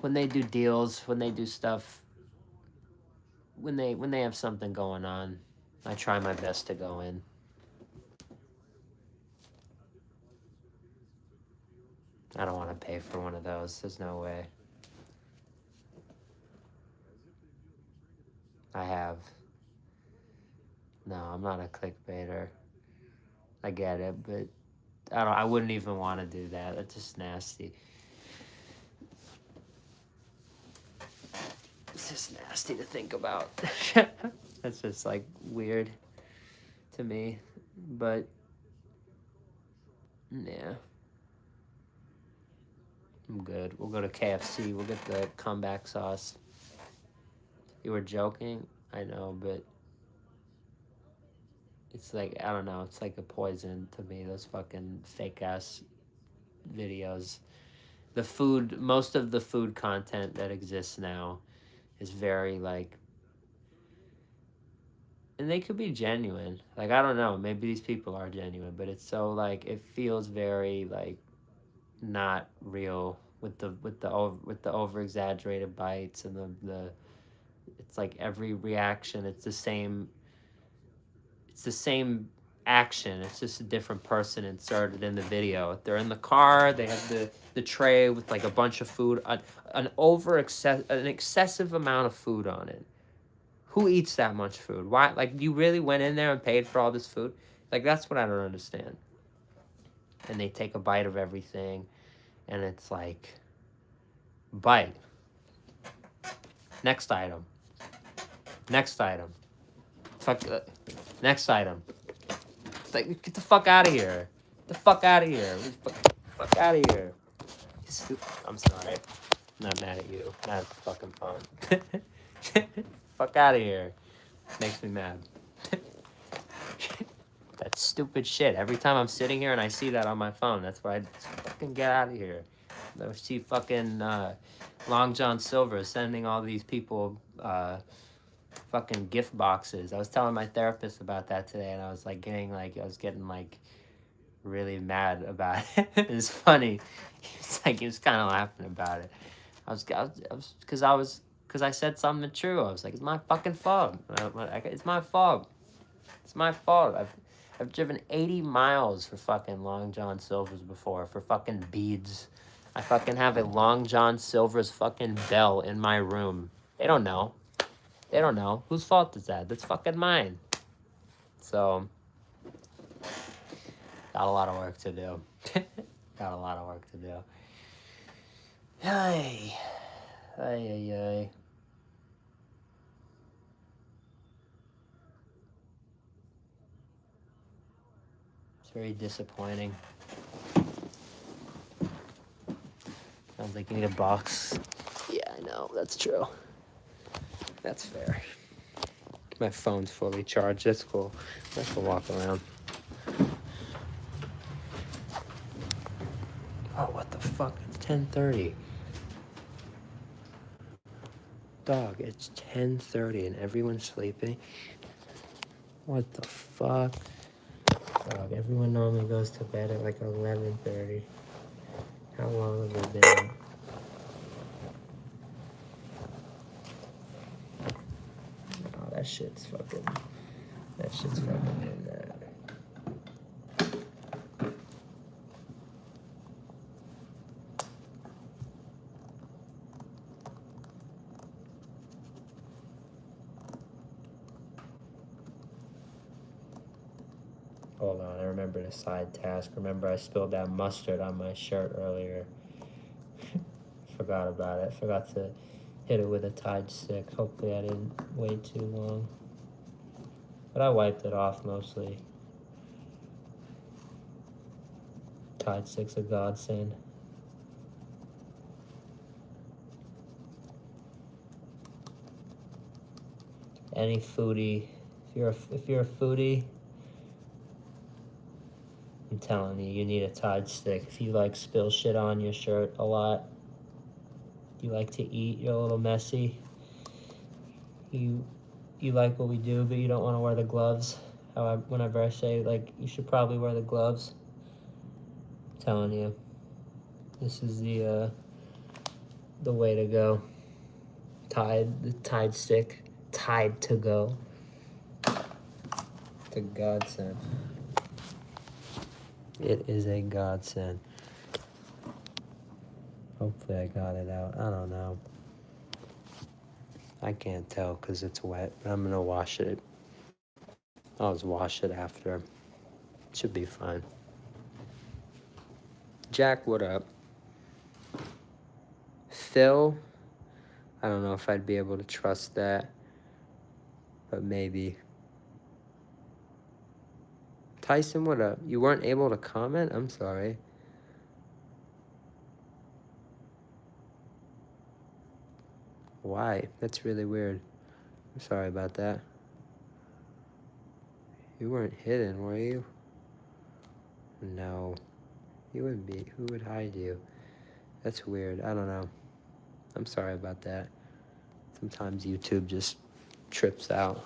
when they do deals, when they do stuff, when they have something going on, I try my best to go in. I don't want to pay for one of those. There's no way. I have. No, I'm not a clickbaiter. I get it, but I wouldn't even want to do that. That's just nasty. It's just nasty to think about. That's just like weird to me. But yeah, I'm good. We'll go to KFC. We'll get the comeback sauce. You were joking, I know, but it's like, I don't know. It's like a poison to me. Those fucking fake ass videos. The food, most of the food content that exists now is very like, and they could be genuine. Like, I don't know, maybe these people are genuine, but it's so like, it feels very like not real with the over exaggerated bites and the it's like every reaction, it's the same action. It's just a different person inserted in the video. They're in the car. They have the tray with like a bunch of food, an excessive amount of food on it. Who eats that much food? Why? Like, you really went in there and paid for all this food? Like, that's what I don't understand. And they take a bite of everything, and it's like, bite. Next item. Next item. Fuck. Next item. It's like, get the fuck out of here. Get the fuck out of here. Fuck out of here. I'm sorry. I'm not mad at you. Mad at the fucking phone. Fuck out of here. Makes me mad. That stupid shit. Every time I'm sitting here and I see that on my phone, that's why I just fucking get out of here. I see fucking Long John Silver sending all these people fucking gift boxes. I was telling my therapist about that today, and I was getting really mad about it. It was funny. He was kind of laughing about it. Because I said something true. I was like, it's my fucking fault. It's my fault. It's my fault. I've driven 80 miles for fucking Long John Silver's before, for fucking beads. I fucking have a Long John Silver's fucking bell in my room. They don't know. They don't know. Whose fault is that? That's fucking mine. So, got a lot of work to do. Got a lot of work to do. Hey. Hey. It's very disappointing. Sounds like you need a box. Yeah, I know. That's true. That's fair. My phone's fully charged. That's cool. I can walk around. Oh, what the fuck? It's 10:30. Dog, it's 10:30 and everyone's sleeping. What the fuck? Dog, everyone normally goes to bed at like 11:30. How long have they been? Oh, that shit's fucking in there. Hold on, I remembered a side task. Remember, I spilled that mustard on my shirt earlier. Forgot about it. Forgot to hit it with a Tide stick. Hopefully I didn't wait too long. But I wiped it off mostly. Tide stick's a godsend. Any foodie, if you're a foodie, I'm telling you, you need a Tide stick. If you like spill shit on your shirt a lot, you like to eat, you're a little messy, you like what we do, but you don't want to wear the gloves. Whenever I say, like, you should probably wear the gloves, I'm telling you, this is the way to go. The Tide stick, Tide to go. It's a godsend. It is a godsend. Hopefully I got it out. I don't know. I can't tell because it's wet, but I'm going to wash it. I'll just wash it after. Should be fun. Jack, what up? Phil, I don't know if I'd be able to trust that, but maybe. Tyson, what up? You weren't able to comment? I'm sorry. Why? That's really weird. I'm sorry about that. You weren't hidden, were you? No. You wouldn't be. Who would hide you? That's weird. I don't know. I'm sorry about that. Sometimes YouTube just trips out.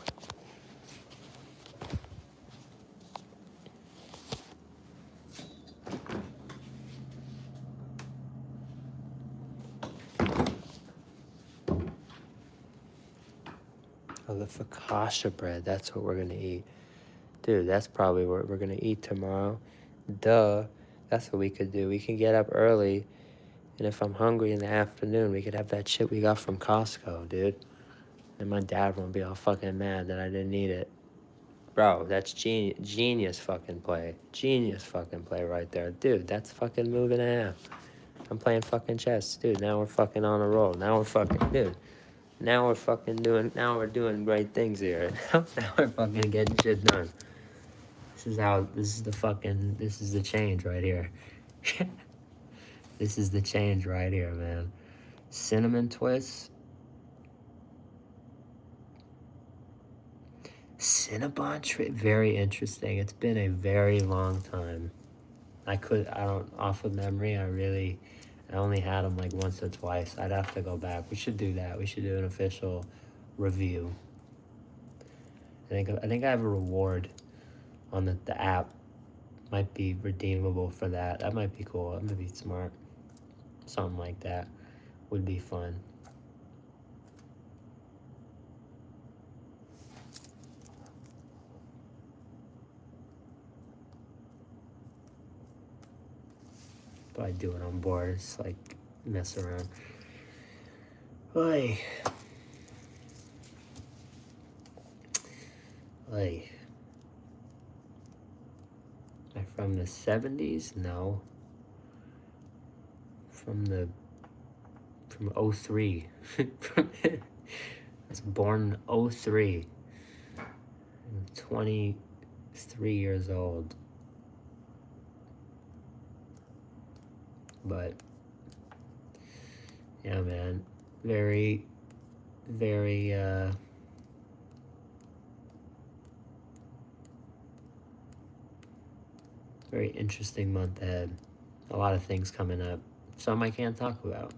Oh, the focaccia bread. That's what we're going to eat. Dude, that's probably what we're going to eat tomorrow. Duh. That's what we could do. We can get up early, and if I'm hungry in the afternoon, we could have that shit we got from Costco, dude. And my dad won't be all fucking mad that I didn't eat it. Bro, that's genius fucking play. Genius fucking play right there. Dude, that's fucking move and a half. I'm playing fucking chess. Dude, now we're fucking on a roll. Now we're fucking, dude. Now we're doing great things here. Now we're fucking getting shit done. This is the change right here. This is the change right here, man. Cinnamon twists. Cinnabon tree, very interesting. It's been a very long time. Off of memory, I only had them like once or twice. I'd have to go back. We should do that. We should do an official review. I think I have a reward on the app. Might be redeemable for that. That might be cool. That might be smart. Something like that would be fun. But I do it on board. It's like mess around. Oy. Am I from the 70s? No. From 03. I was born in 03. I'm 23 years old. But yeah, man, very interesting month ahead. A lot of things coming up. Some I can't talk about.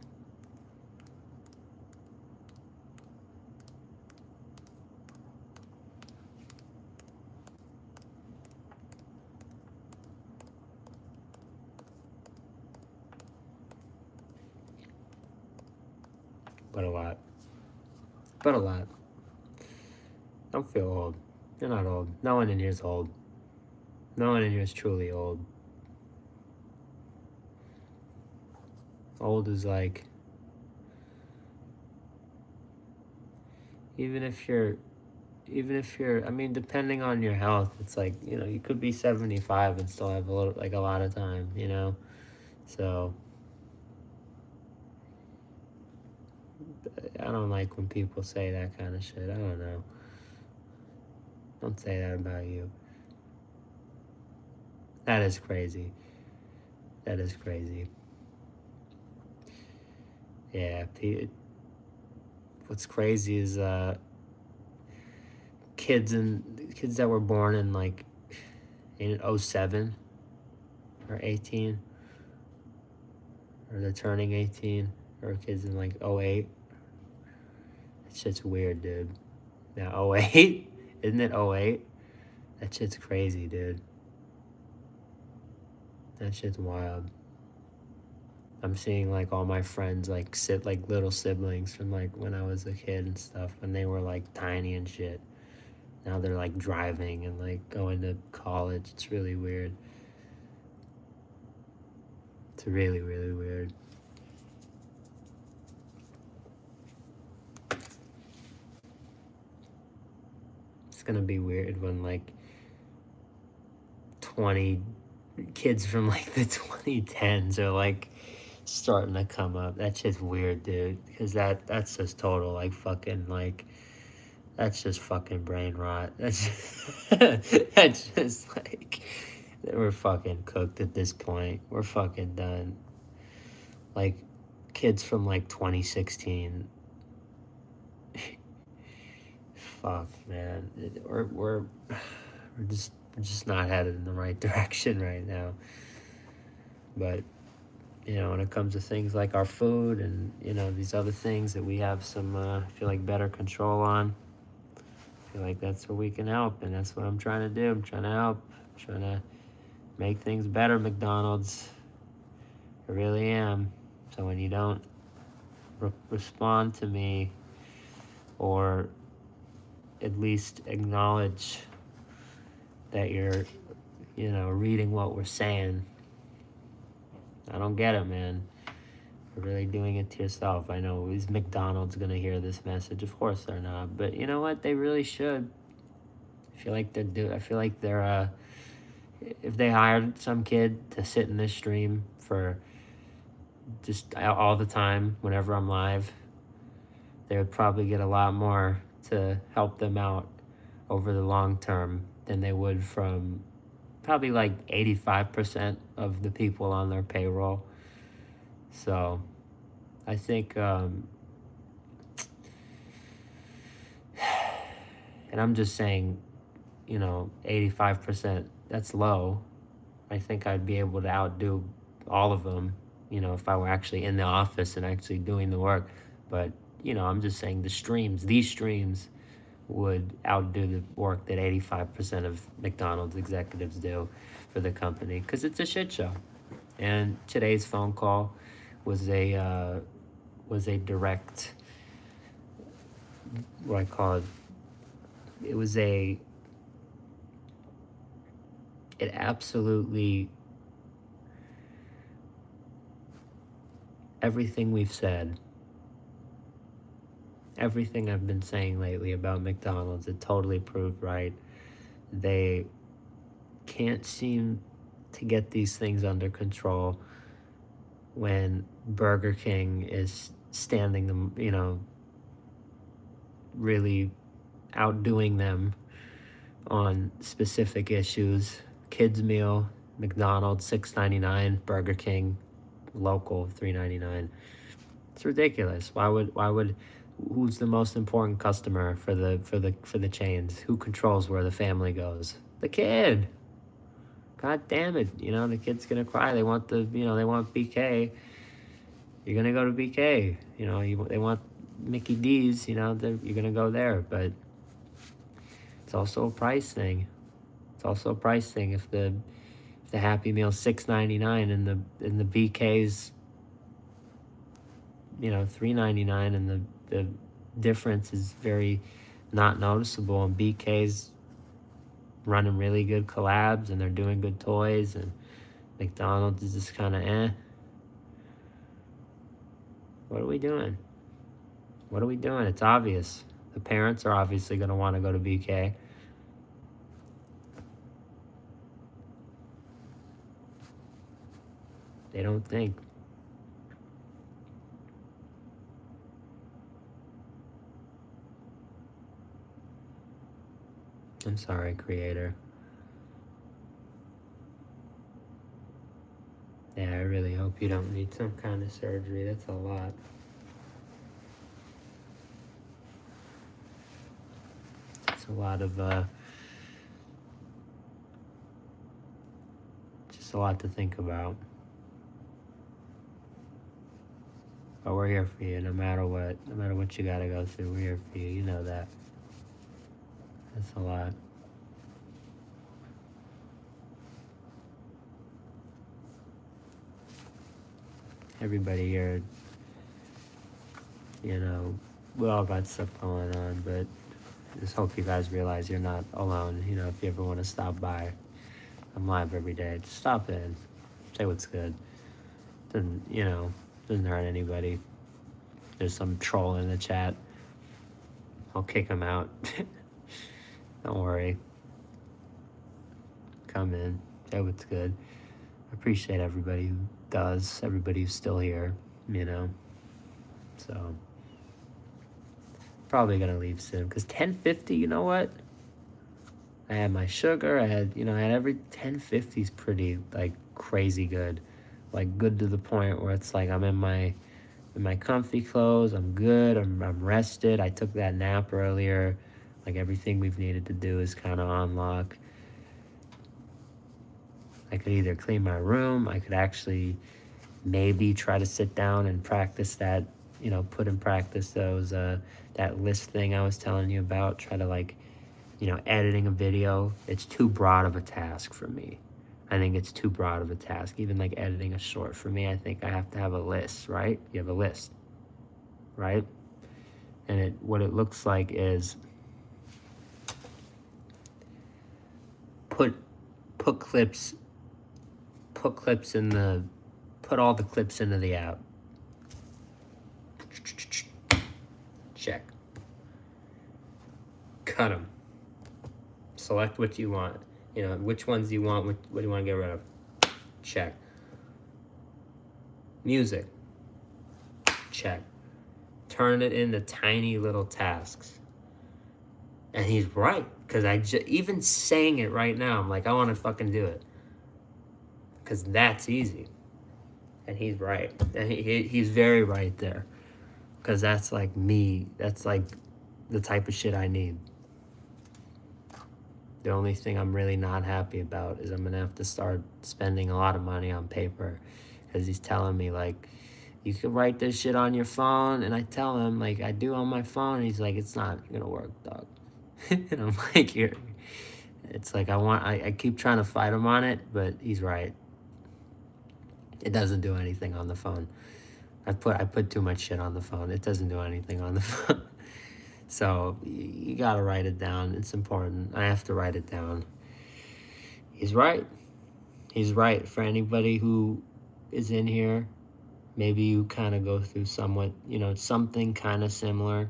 But a lot. Don't feel old. You're not old. No one in here is old. No one in here is truly old. Old is like, even if you're, I mean, depending on your health, it's like, you could be 75 and still have a lot of time, So, I don't like when people say that kind of shit. I don't know. Don't say that about you. That is crazy. That is crazy. Yeah, what's crazy is kids that were born in like in 07 or 18, or they're turning 18, or kids in like 08. That shit's weird, dude. Now 08, isn't it 08? That shit's crazy, dude. That shit's wild. I'm seeing like all my friends like little siblings from like when I was a kid and stuff, when they were like tiny and shit. Now they're like driving and like going to college. It's really weird. It's really, really weird. It's gonna be weird when like kids from like the 2010s are like starting to come up. That shit's weird, dude. Because that's just total like fucking like that's just fucking brain rot. That's just like we're fucking cooked at this point. We're fucking done. Like kids from like 2016. Fuck, man. We're just not headed in the right direction right now. But when it comes to things like our food and these other things that we have some I feel like better control on, I feel like that's where we can help, and that's what I'm trying to do. I'm trying to help. I'm trying to make things better, McDonald's. I really am. So when you don't respond to me, or at least acknowledge that you're reading what we're saying, I don't get it, man. You're really doing it to yourself. I know, is McDonald's gonna hear this message? Of course they're not. But you know what? They really should. I feel like they're if they hired some kid to sit in this stream for just all the time whenever I'm live, they would probably get a lot more to help them out over the long term than they would from probably like 85% of the people on their payroll. So I think, and I'm just saying, 85%, that's low. I think I'd be able to outdo all of them, if I were actually in the office and actually doing the work. But, I'm just saying these streams would outdo the work that 85% of McDonald's executives do for the company, because it's a shit show. And today's phone call was a direct, what I call it, it absolutely, everything we've said, everything I've been saying lately about McDonald's, it totally proved right. They can't seem to get these things under control when Burger King is standing them, really outdoing them on specific issues. Kids meal, McDonald's $6.99, Burger King local $3.99. It's ridiculous. Why would who's the most important customer for the chains? Who controls where the family goes? The kid. God damn it. The kid's gonna cry. They want they want BK. You're gonna go to BK. They want Mickey D's, you're gonna go there. But it's also a price thing. If the Happy Meal's $6.99 and the BK's $3.99, and the difference is very not noticeable, and BK's running really good collabs and they're doing good toys, and McDonald's is just kind of What are we doing? It's obvious. The parents are obviously going to want to go to BK. They don't think. I'm sorry, creator. Yeah, I really hope you don't need some kind of surgery. That's a lot. It's a lot of, just a lot to think about. But we're here for you, no matter what. No matter what you gotta go through, we're here for you. You know that. That's a lot. Everybody here, we all got stuff going on, but I just hope you guys realize you're not alone. If you ever want to stop by, I'm live every day. Just stop in, say what's good. Doesn't hurt anybody. There's some troll in the chat. I'll kick him out. Don't worry. Come in. That was good. I appreciate everybody who does, everybody who's still here, you know. So probably gonna leave soon because 10:50. You know what? I had my sugar. I had every 10:50 is pretty like crazy good, like good to the point where it's like I'm in my comfy clothes. I'm good. I'm rested. I took that nap earlier. Like everything we've needed to do is kind of on lock. I could either clean my room. I could actually maybe try to sit down and practice that, put in practice that list thing I was telling you about. Try to editing a video. It's too broad of a task for me. I think it's too broad of a task. Even like editing a short for me, I think I have to have a list, right? You have a list, right? And what it looks like is put clips put all the clips into the app. Check. Cut them. Select what you want. Which ones do you want? What do you want to get rid of? Check. Music. Check. Turn it into tiny little tasks. And he's right, because even saying it right now, I'm like, I want to fucking do it, because that's easy. And he's right, and he's very right there, because that's like me. That's like the type of shit I need. The only thing I'm really not happy about is I'm gonna have to start spending a lot of money on paper, because he's telling me like, you can write this shit on your phone, and I tell him like I do on my phone, and he's like, it's not gonna work, dog. And I'm like, here. It's like I keep trying to fight him on it, but he's right. It doesn't do anything on the phone. I put too much shit on the phone. It doesn't do anything on the phone. So you gotta write it down. It's important. I have to write it down. He's right. He's right. For anybody who is in here, maybe you kind of go through somewhat, something kind of similar.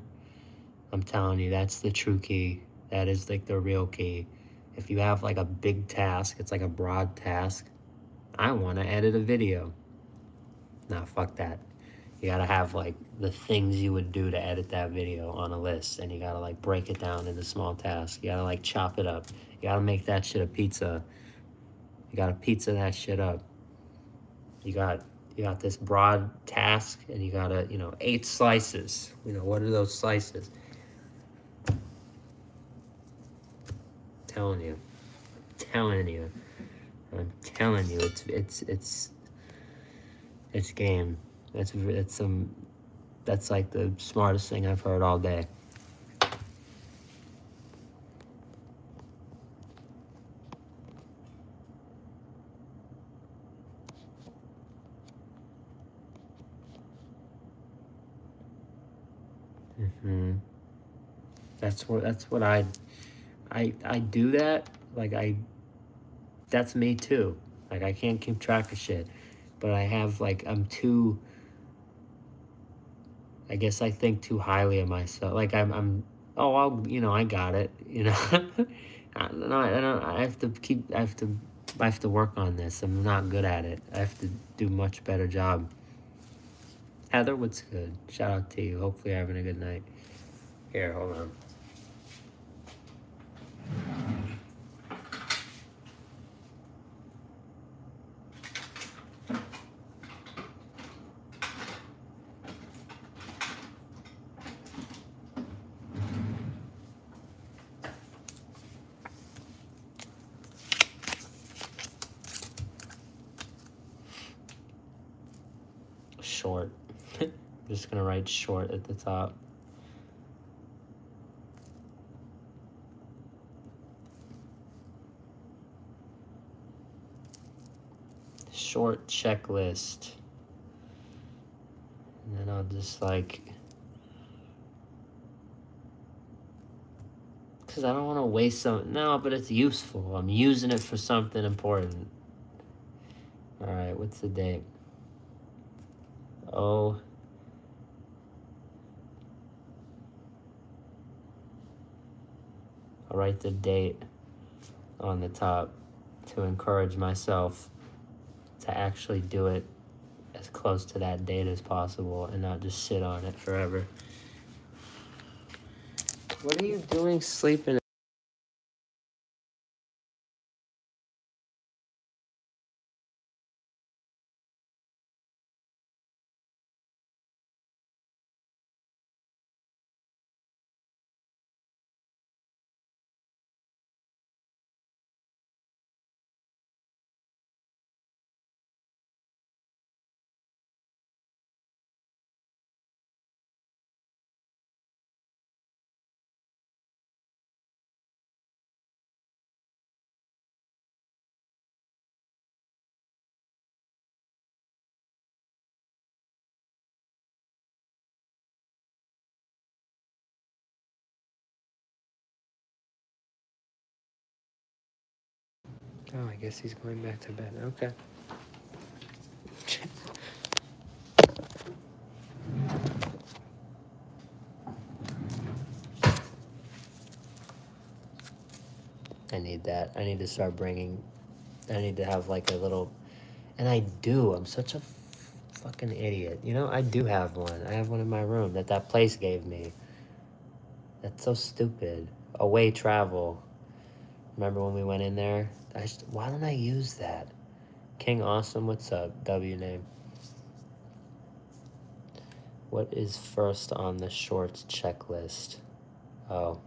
I'm telling you, that's the true key. That is like the real key. If you have like a big task, it's like a broad task. I want to edit a video. Nah, fuck that. You gotta have like the things you would do to edit that video on a list, and you gotta like break it down into small tasks. You gotta like chop it up. You gotta make that shit a pizza. You gotta pizza that shit up. You got this broad task, and you gotta, 8 slices. What are those slices? I'm telling you, it's game. That's like the smartest thing I've heard all day. That's what I do that. That's me too. Like I can't keep track of shit, but I have I'm too. I guess I think too highly of myself. Like I got it. I don't. I have to work on this. I'm not good at it. I have to do much better job. Heather, what's good? Shout out to you. Hopefully you're having a good night. Here, hold on. Short. I'm just gonna write short at the top. Short checklist. And then I'll just because I don't want to waste no, but it's useful. I'm using it for something important. All right, what's the date? Oh. I'll write the date on the top. to encourage myself to actually do it as close to that date as possible and not just sit on it forever. What are you doing sleeping? Oh, I guess he's going back to bed. Okay. I need that. I need to start bringing... I need to have like a little... And I do. I'm such a fucking idiot. You know, I do have one. I have one in my room that place gave me. That's so stupid. Away travel. Remember when we went in there? Why don't I use that? King Awesome, what's up? W name. What is first on the shorts checklist? Oh.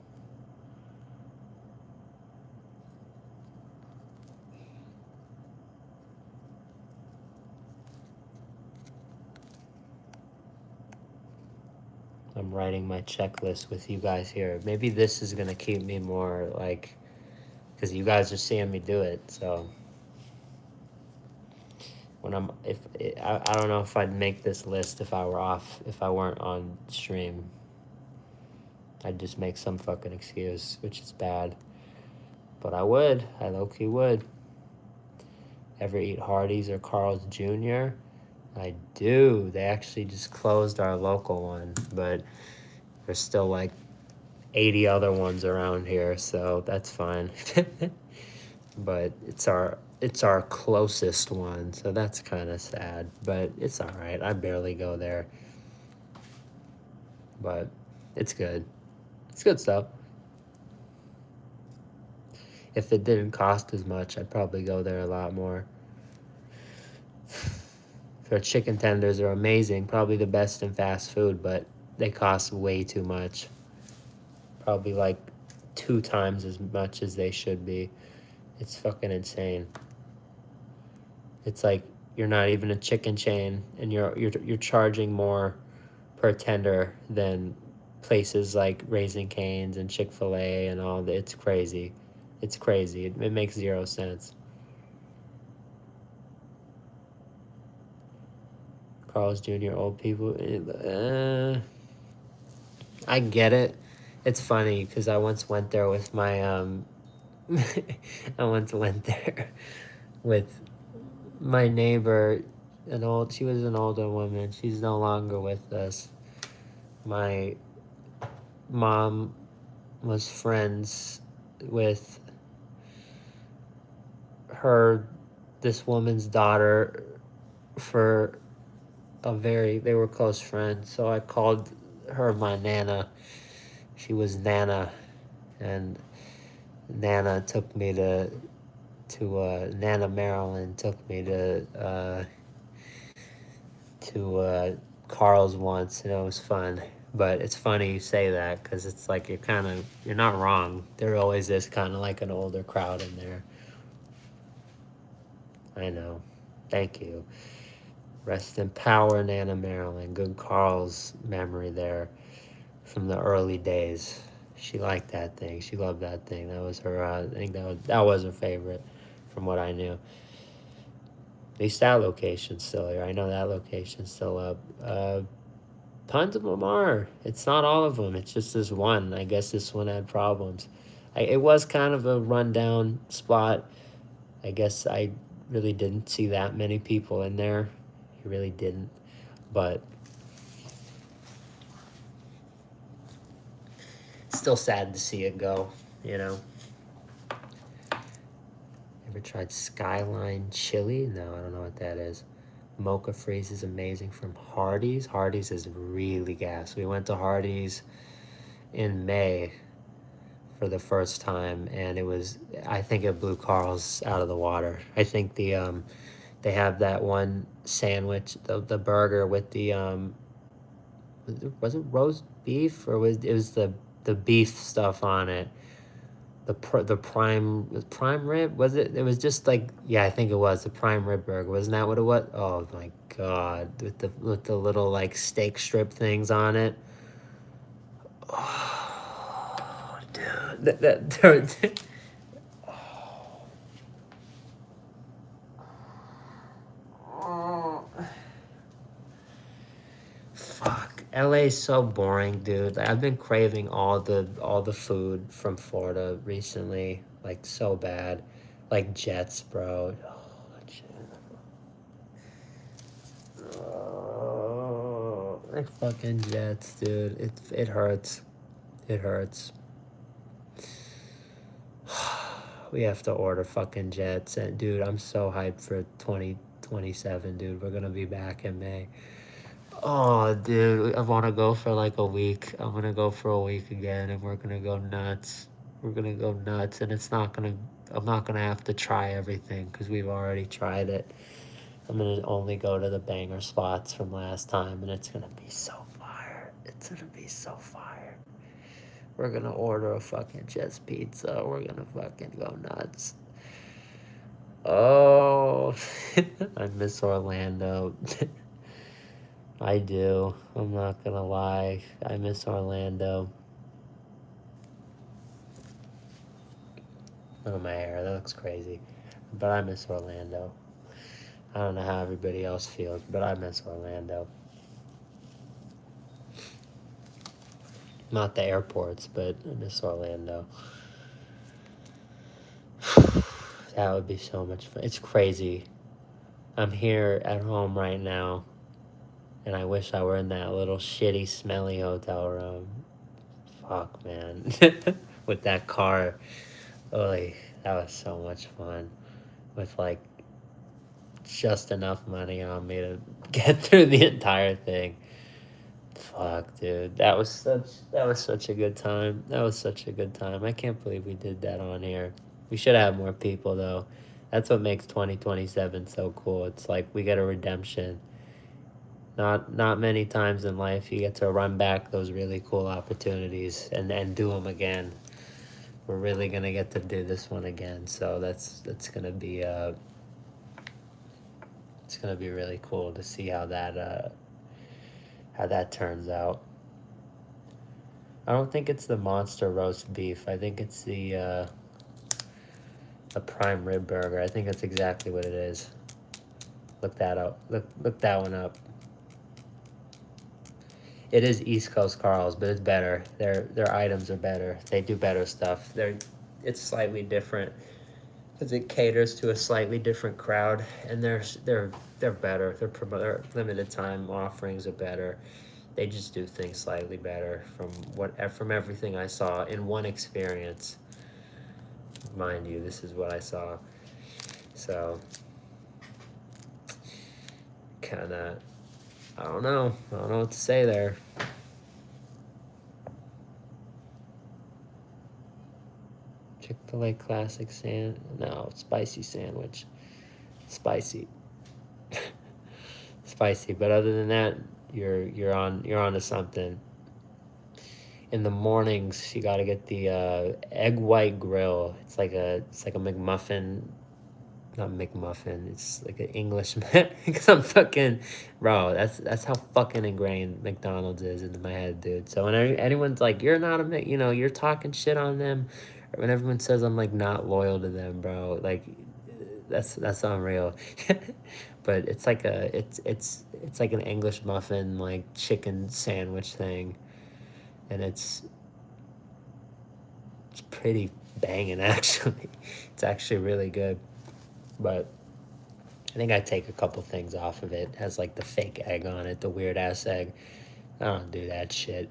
I'm writing my checklist with you guys here. Maybe this is gonna keep me more like, because you guys are seeing me do it. So when I don't know if I'd make this list if I weren't on stream. I'd just make some fucking excuse, which is bad. But I low-key would. Ever eat Hardee's or Carl's Jr.? I do. They actually just closed our local one, but there's still like 80 other ones around here, so that's fine. But it's our closest one, so that's kind of sad, but it's all right. I barely go there, but it's good. It's good stuff. If it didn't cost as much, I'd probably go there a lot more. Their chicken tenders are amazing, probably the best in fast food, but they cost way too much. Probably like 2 times as much as they should be. It's fucking insane. It's like you're not even a chicken chain, and you're charging more per tender than places like Raising Cane's and Chick-fil-A and all that. It's crazy. It's crazy. It makes 0 sense. Carl's Jr. old people. I get it. It's funny because I once went there with my I once went there with my neighbor, she was an older woman. She's no longer with us. My mom was friends with this woman's daughter they were close friends. So I called her my Nana. She was Nana, and Nana took me to Nana Maryland took me to Carl's once, and it was fun. But it's funny you say that because it's like you're not wrong. There always is kind of like an older crowd in there. I know. Thank you. Rest in power, Nana Maryland. Good Carl's memory there from the early days. She liked that thing. She loved that thing. That was her. I think that was her favorite, from what I knew. At least that location's still here. I know that location's still up. Tons of them are. It's not all of them. It's just this one. I guess this one had problems. It was kind of a rundown spot. I guess I really didn't see that many people in there. I really didn't. But still sad to see it go, you know. Ever tried Skyline Chili? No, I don't know what that is. Mocha Freeze is amazing from Hardee's. Hardee's is really gas. We went to Hardee's in May for the first time, and it was, I think it blew Carl's out of the water. I think they have that one sandwich, the burger with the was it roast beef, or was it was the beef stuff on it? The prime rib, was it? It was just like, yeah, I think it was the prime rib burger. Wasn't that what it was? Oh my god, with the little like steak strip things on it. Oh, dude, that oh. Fuck. LA's so boring, dude. Like, I've been craving all the food from Florida recently, like so bad. Like Jets, bro. Oh, shit. Oh, like fucking Jets, dude. It hurts. It hurts. We have to order fucking Jets, and dude, I'm so hyped for 2027, dude. We're gonna be back in May. Oh, dude, I want to go for like a week. I'm gonna go for a week again, and we're gonna go nuts. We're gonna go nuts, and it's not gonna. I'm not gonna have to try everything because we've already tried it. I'm gonna only go to the banger spots from last time, and it's gonna be so fire. It's gonna be so fire. We're gonna order a fucking Jets pizza. We're gonna fucking go nuts. Oh, I miss Orlando. I do. I'm not gonna lie. I miss Orlando. Look at my hair. That looks crazy. But I miss Orlando. I don't know how everybody else feels, but I miss Orlando. Not the airports, but I miss Orlando. That would be so much fun. It's crazy. I'm here at home right now, and I wish I were in that little shitty, smelly hotel room. Fuck, man. With that car. Oy, that was so much fun. With like just enough money on me to get through the entire thing. Fuck, dude. That was such a good time. That was such a good time. I can't believe we did that on here. We should have more people though. That's what makes 2027 so cool. It's like we get a redemption. Not many times in life you get to run back those really cool opportunities and do them again. We're really gonna get to do this one again, so that's gonna be it's gonna be really cool to see how that turns out. I don't think it's the monster roast beef. I think it's the prime rib burger. I think that's exactly what it is. Look that up. Look that one up. It is East Coast Carl's, but it's better. Their items are better. They do better stuff. It's slightly different because it caters to a slightly different crowd, and they're better. Their limited time offerings are better. They just do things slightly better from everything I saw in one experience. Mind you, this is what I saw. So kind of, I don't know what to say there. Chick-fil-A classic spicy sandwich. Spicy. Spicy, but other than that, you're on to something. In the mornings, you gotta get the egg white grill. It's like a McMuffin. Not McMuffin. It's like an English because I'm fucking bro. That's how fucking ingrained McDonald's is into my head, dude. So when anyone's like, you're not a you're talking shit on them, or when everyone says I'm like not loyal to them, bro, like that's unreal. But it's like it's like an English muffin, like chicken sandwich thing, and it's pretty banging actually. It's actually really good. But I think I take a couple things off of it. It has like the fake egg on it, the weird ass egg. I don't do that shit.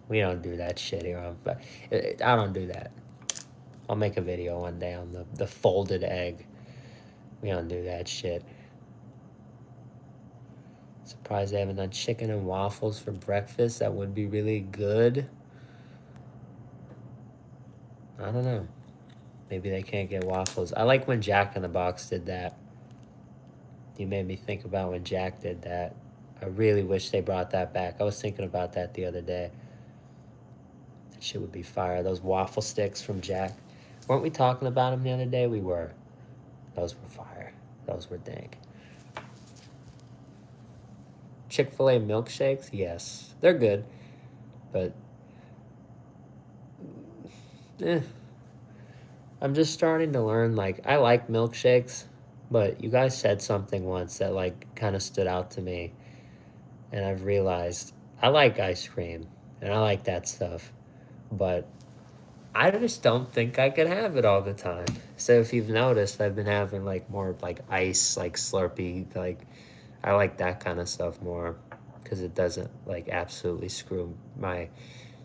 We don't do that shit here. I don't do that. I'll make a video one day on the folded egg. We don't do that shit. Surprised they haven't done chicken and waffles for breakfast. That would be really good. I don't know. Maybe they can't get waffles. I like when Jack in the Box did that. You made me think about when Jack did that. I really wish they brought that back. I was thinking about that the other day. That shit would be fire. Those waffle sticks from Jack. Weren't we talking about them the other day? We were. Those were fire. Those were dank. Chick-fil-A milkshakes? Yes. They're good. But I'm just starting to learn, like, I like milkshakes, but you guys said something once that, like, kind of stood out to me. And I've realized I like ice cream and I like that stuff, but I just don't think I could have it all the time. So if you've noticed, I've been having like more like ice, like Slurpee, like I like that kind of stuff more because it doesn't like absolutely screw my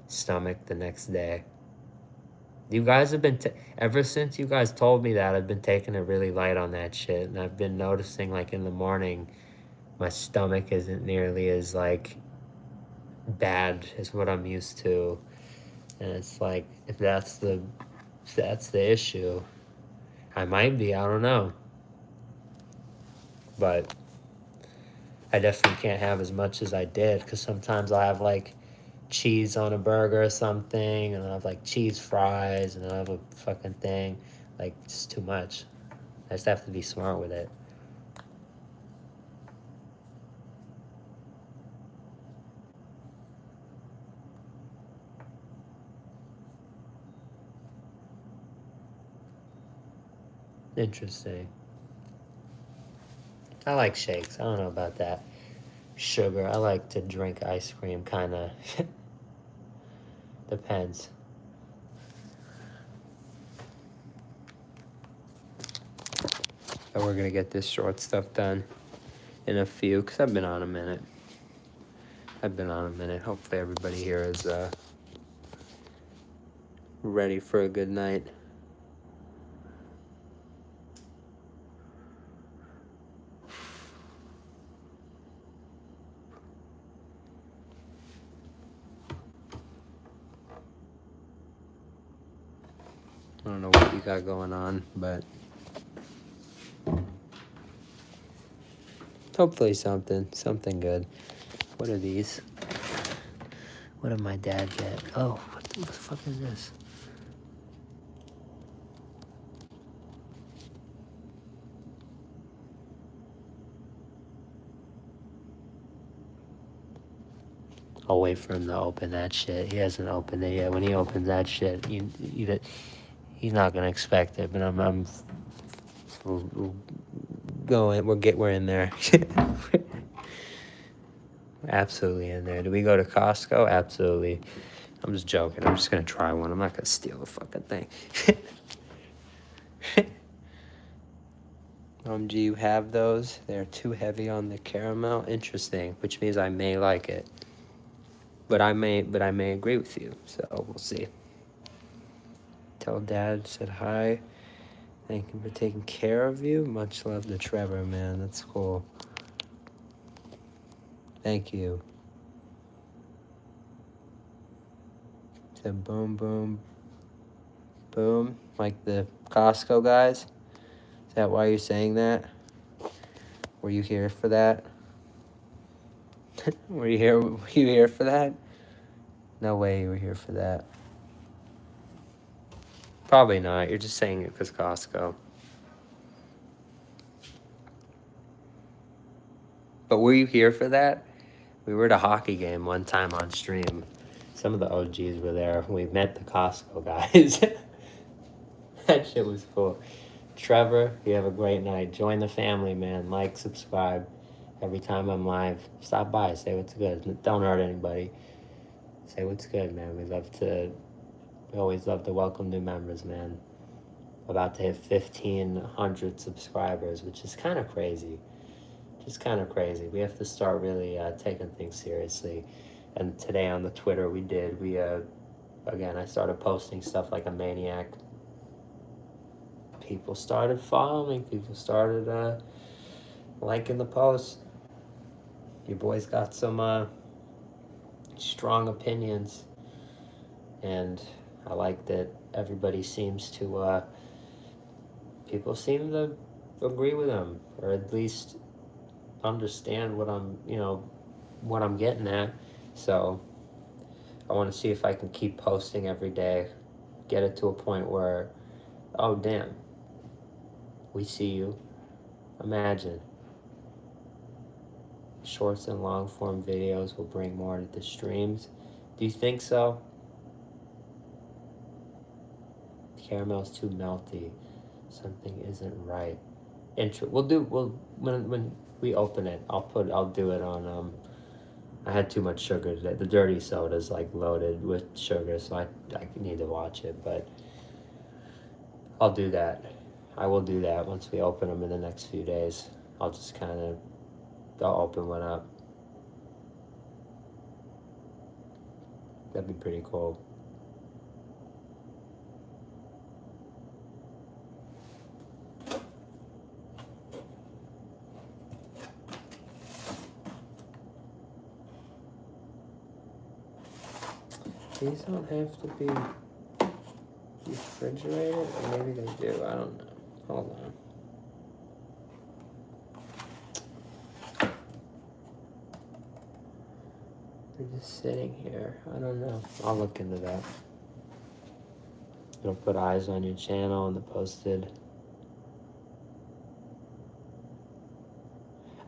stomach the next day. You guys have been, ever since you guys told me that, I've been taking it really light on that shit. And I've been noticing like in the morning, my stomach isn't nearly as like bad as what I'm used to. And it's like, if that's the issue, I might be, I don't know. But I definitely can't have as much as I did, because sometimes I have like cheese on a burger or something, and I have like cheese fries, and I have a fucking thing. Like, it's too much. I just have to be smart with it. Interesting. I like shakes. I don't know about that. Sugar. I like to drink ice cream, kind of. Depends. But we're going to get this short stuff done in a few, because I've been on a minute. Hopefully everybody here is ready for a good night. I don't know what you got going on, but hopefully something good. What are these? What did my dad get? Oh, what the fuck is this? I'll wait for him to open that shit. He hasn't opened it yet. When he opens that shit, he's not gonna expect it. But we'll go in. We're in there. Absolutely in there. Do we go to Costco? Absolutely. I'm just joking. I'm just gonna try one. I'm not gonna steal the fucking thing. Do you have those? They're too heavy on the caramel. Interesting, which means I may like it. But I may agree with you. So we'll see. Tell Dad said hi. Thank him for taking care of you. Much love to Trevor, man. That's cool. Thank you. Said boom, boom, boom. Like the Costco guys. Is that why you're saying that? Were you here for that? Were you here for that? No way you were here for that. Probably not. You're just saying it because Costco. But were you here for that? We were at a hockey game one time on stream. Some of the OGs were there. We met the Costco guys. That shit was cool. Trevor, you have a great night. Join the family, man. Like, subscribe. Every time I'm live, stop by. Say what's good. Don't hurt anybody. Say what's good, man. We always love to welcome new members, man. About to hit 1,500 subscribers, which is kind of crazy. Just kind of crazy. We have to start really taking things seriously. And today on the Twitter, again, I started posting stuff like a maniac. people started following, people started liking the post. Your boy's got some strong opinions, and I like that everybody seems to, people seem to agree with him, or at least understand what what I'm getting at. So I want to see if I can keep posting every day, get it to a point where, oh damn, we see you. Imagine. Shorts and long form videos will bring more to the streams. Do you think so? Caramel's too melty. Something isn't right. When we open it, I'll do it on I had too much sugar today. The dirty soda's like loaded with sugar, so I need to watch it, but I'll do that. I will do that once we open them in the next few days. I'll just I'll open one up. That'd be pretty cool. These don't have to be refrigerated, or maybe they do. I don't know. Hold on. They're just sitting here. I don't know. I'll look into that. It'll put eyes on your channel and the posted.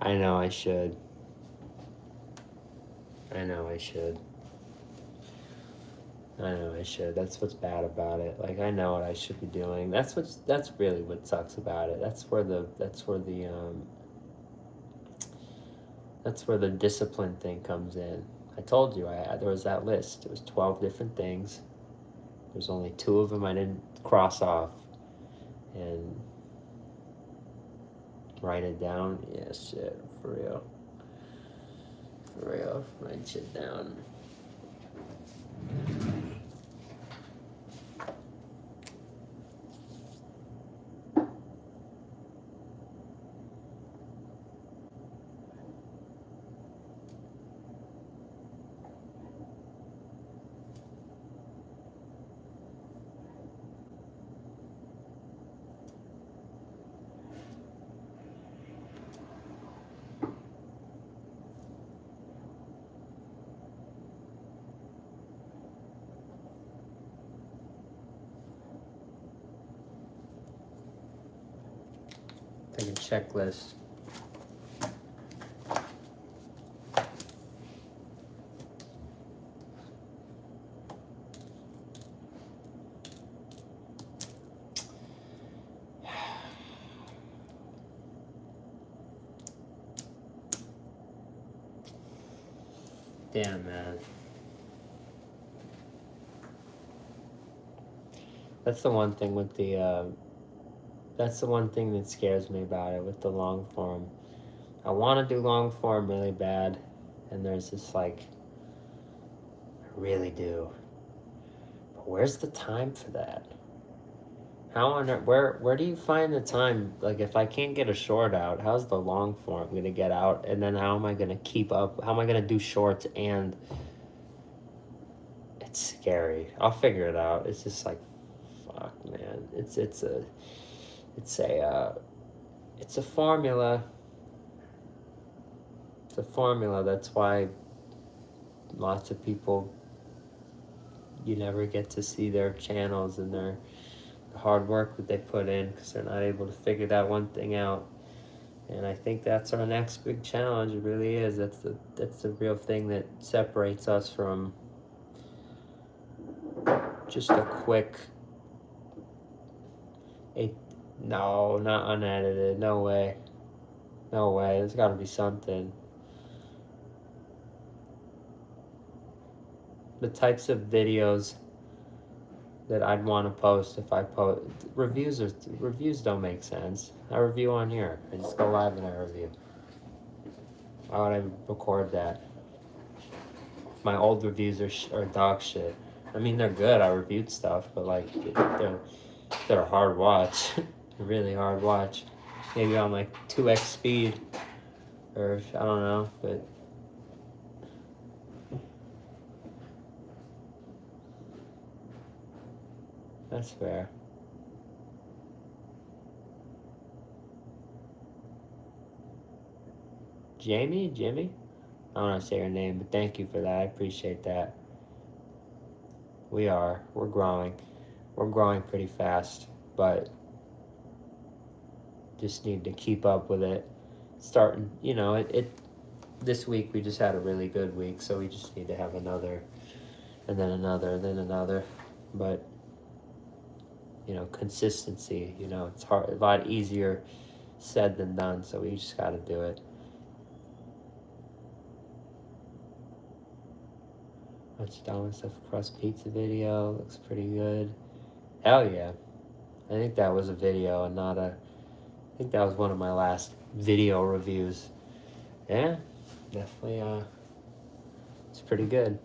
I know I should. I know I should. That's what's bad about it. Like, I know what I should be doing. That's really what sucks about it. That's where the discipline thing comes in. I told you there was that list. It was 12 different things. There's only 2 of them I didn't cross off and write it down. Yeah, shit, for real. Write shit down. Like a checklist. Damn, man. That's the one thing with that's the one thing that scares me about it with the long form. I want to do long form really bad, and there's this like, I really do. But where's the time for that? Where do you find the time? Like, if I can't get a short out, how's the long form gonna get out? And then how am I gonna keep up? How am I gonna do shorts? And it's scary. I'll figure it out. It's just like, fuck, man. It's a formula. It's a formula. That's why lots of people, you never get to see their channels and their hard work that they put in, because they're not able to figure that one thing out. And I think that's our next big challenge. It really is. That's the real thing that separates us from just a quick no, not unedited. No way. There's got to be something. The types of videos that I'd want to post if I post reviews don't make sense. I review on here. I just go live and I review. Why would I record that? My old reviews are dog shit. I mean, they're good. I reviewed stuff, but like they're a hard watch. a really hard watch. Maybe on like 2x speed, or I don't know, but that's fair. Jimmy? I don't want to say your name, but thank you for that. I appreciate that. We're growing. We're growing pretty fast, but just need to keep up with it. Starting, this week we just had a really good week, so we just need to have another, and then another, and then another. But, consistency, it's hard, a lot easier said than done, so we just got to do it. Much done with stuff crust pizza video. Looks pretty good. Hell yeah. I think that was a video and not a... I think that was one of my last video reviews. Yeah, definitely, it's pretty good.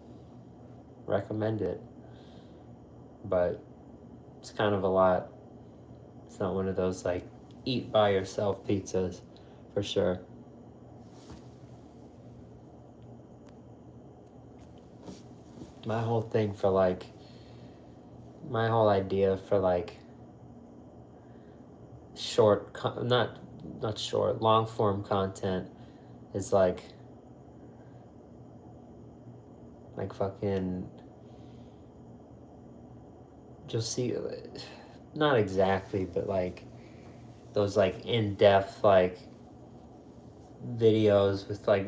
Recommend it. But it's kind of a lot. It's not one of those, like, eat by yourself pizzas, for sure. My whole thing for, like... My whole idea for, like... not short, long form content is like fucking, you'll see, not exactly, but like those like in-depth like videos with like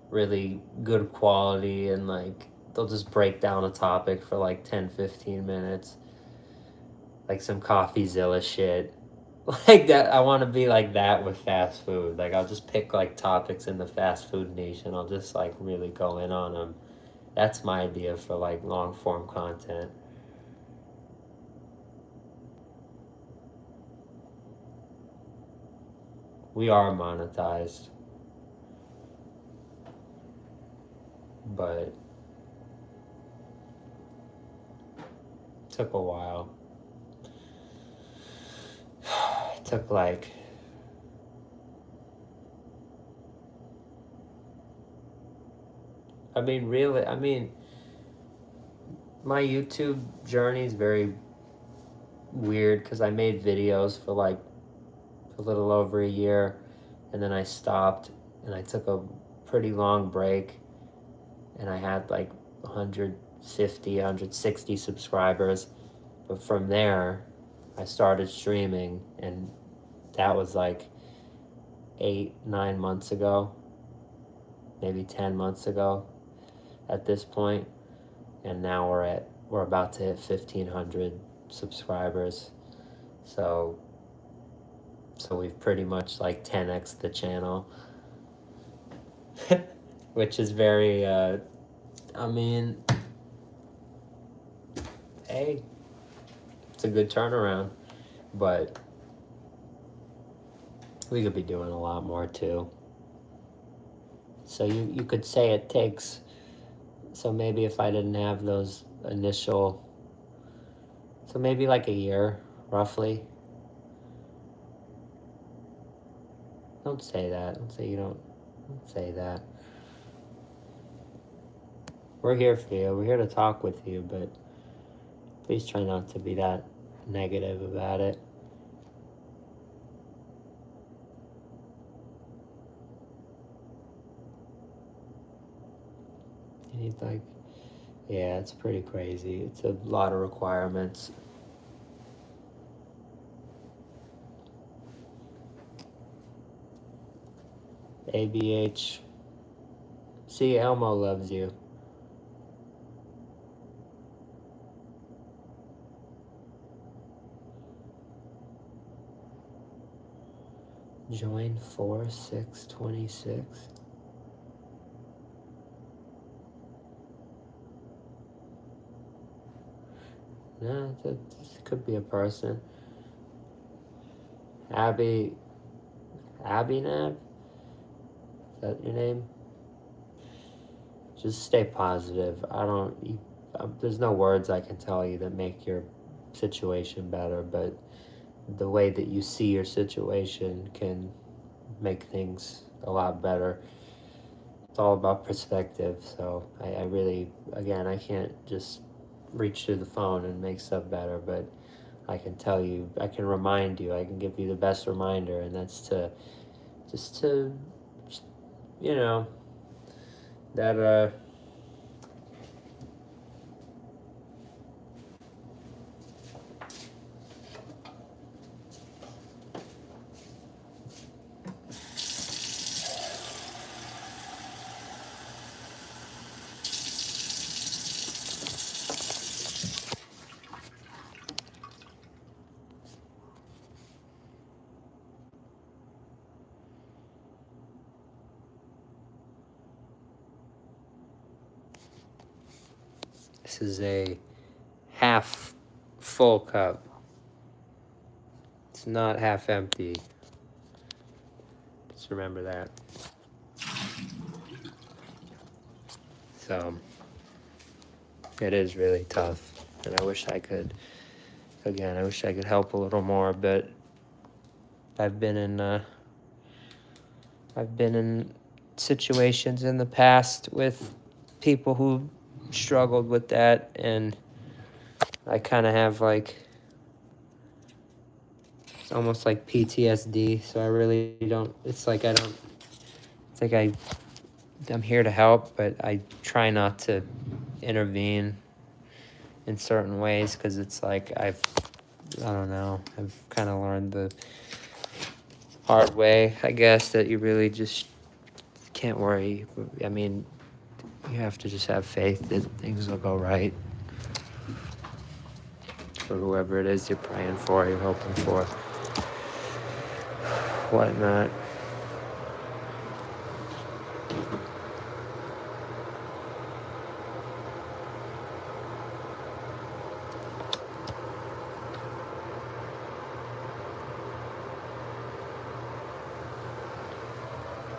really good quality, and like they'll just break down a topic for like 10-15 minutes, like some CoffeeZilla shit. Like that, I want to be like that with fast food. Like I'll just pick like topics in the fast food niche, and I'll just like really go in on them. That's my idea for like long form content. We are monetized, but it took a while. It took like... my YouTube journey is very weird because I made videos for like a little over a year, and then I stopped, and I took a pretty long break, and I had like 150, 160 subscribers. But from there, I started streaming, and that was like 8-9 months ago, maybe 10 months ago at this point. And now we're about to hit 1,500 subscribers. So we've pretty much like 10x the channel, which is very, hey, it's a good turnaround, but we could be doing a lot more too. So you could say it takes, so maybe if I didn't have those initial, so maybe like a year, roughly. Don't say that. Don't say that. We're here for you. We're here to talk with you, but please try not to be that negative about it. You need like, yeah, it's pretty crazy. It's a lot of requirements. ABH. See, Elmo loves you. Join 4626. No, this could be a person. Abby Nav? Is that your name? Just stay positive. There's no words I can tell you that make your situation better, but the way that you see your situation can make things a lot better. It's all about perspective. So I really, again, I can't just reach through the phone and make stuff better, but I can tell you, I can remind you, I can give you the best reminder, and that's to just to, you know, that this is a half full cup. It's not half empty. Just remember that. So it is really tough, and I wish I could. Again, I wish I could help a little more, but I've been in situations in the past with people who struggled with that, and I kind of have like, it's almost like PTSD. So I really don't. It's like I'm here to help, but I try not to intervene in certain ways because it's like I don't know. I've kind of learned the hard way, I guess, that you really just can't worry. I mean, you have to just have faith that things will go right for whoever it is you're praying for, you're hoping for, whatnot.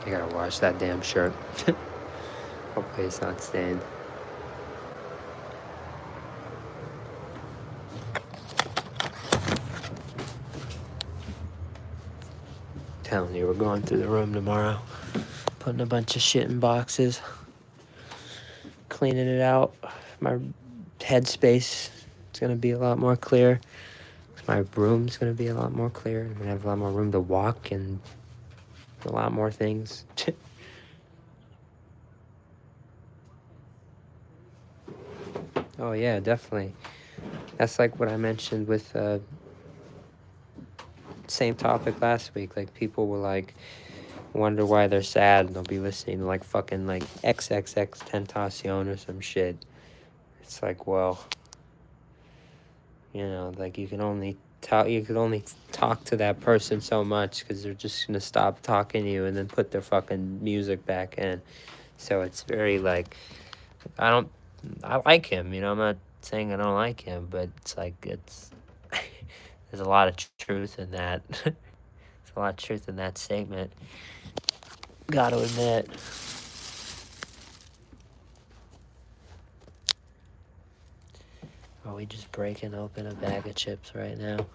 I gotta wash that damn shirt. Hopefully it's not stained. Telling you, we're going through the room tomorrow, putting a bunch of shit in boxes, cleaning it out. My headspace is gonna be a lot more clear. My room's gonna be a lot more clear. I'm gonna have a lot more room to walk and a lot more things. Oh yeah, definitely. That's like what I mentioned with same topic last week. Like, people will like wonder why they're sad, and they'll be listening to like fucking like XXX Tentacion or some shit. It's like, well, you know, like you can only talk to that person so much because they're just gonna stop talking to you and then put their fucking music back in. So it's very like, I like him, you know, I'm not saying I don't like him, but it's like, there's a lot of truth in that. There's a lot of truth in that statement. Gotta admit. Are we just breaking open a bag of chips right now?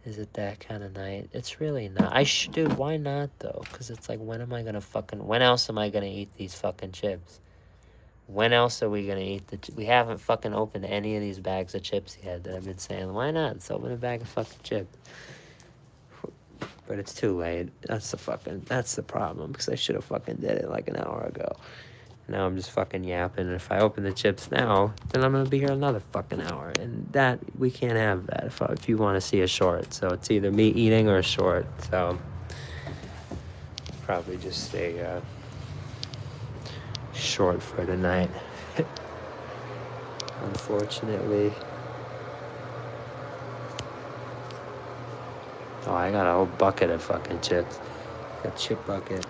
Is it that kind of night? It's really not. Dude, why not though? Because it's like, when else am I gonna eat these fucking chips? When else are we gonna eat we haven't fucking opened any of these bags of chips yet that I've been saying, why not? Let's open a bag of fucking chips. But it's too late. That's the problem, because I should have fucking did it like an hour ago. Now I'm just fucking yapping, and if I open the chips now, then I'm gonna be here another fucking hour, and that, we can't have that if you want to see a short. So it's either me eating or a short. So probably just a short for tonight. Unfortunately. Oh, I got a whole bucket of fucking chips. A chip bucket.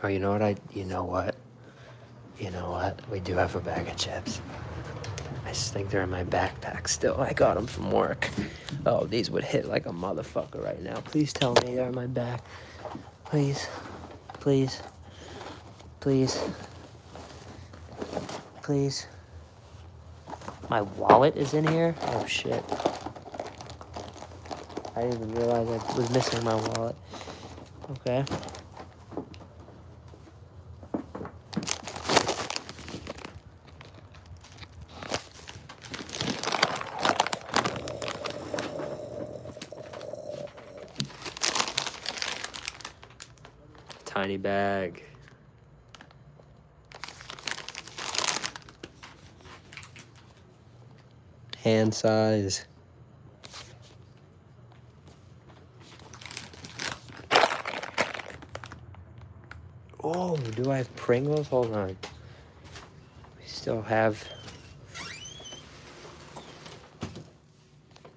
Oh, you know what? You know what? You know what? We do have a bag of chips. I just think they're in my backpack still. I got them from work. Oh, these would hit like a motherfucker right now. Please tell me they're in my bag. Please. Please. Please. Please. My wallet is in here? Oh, shit. I didn't even realize I was missing my wallet. Okay. Tiny bag. Hand size. Oh, do I have Pringles? Hold on. We still have... I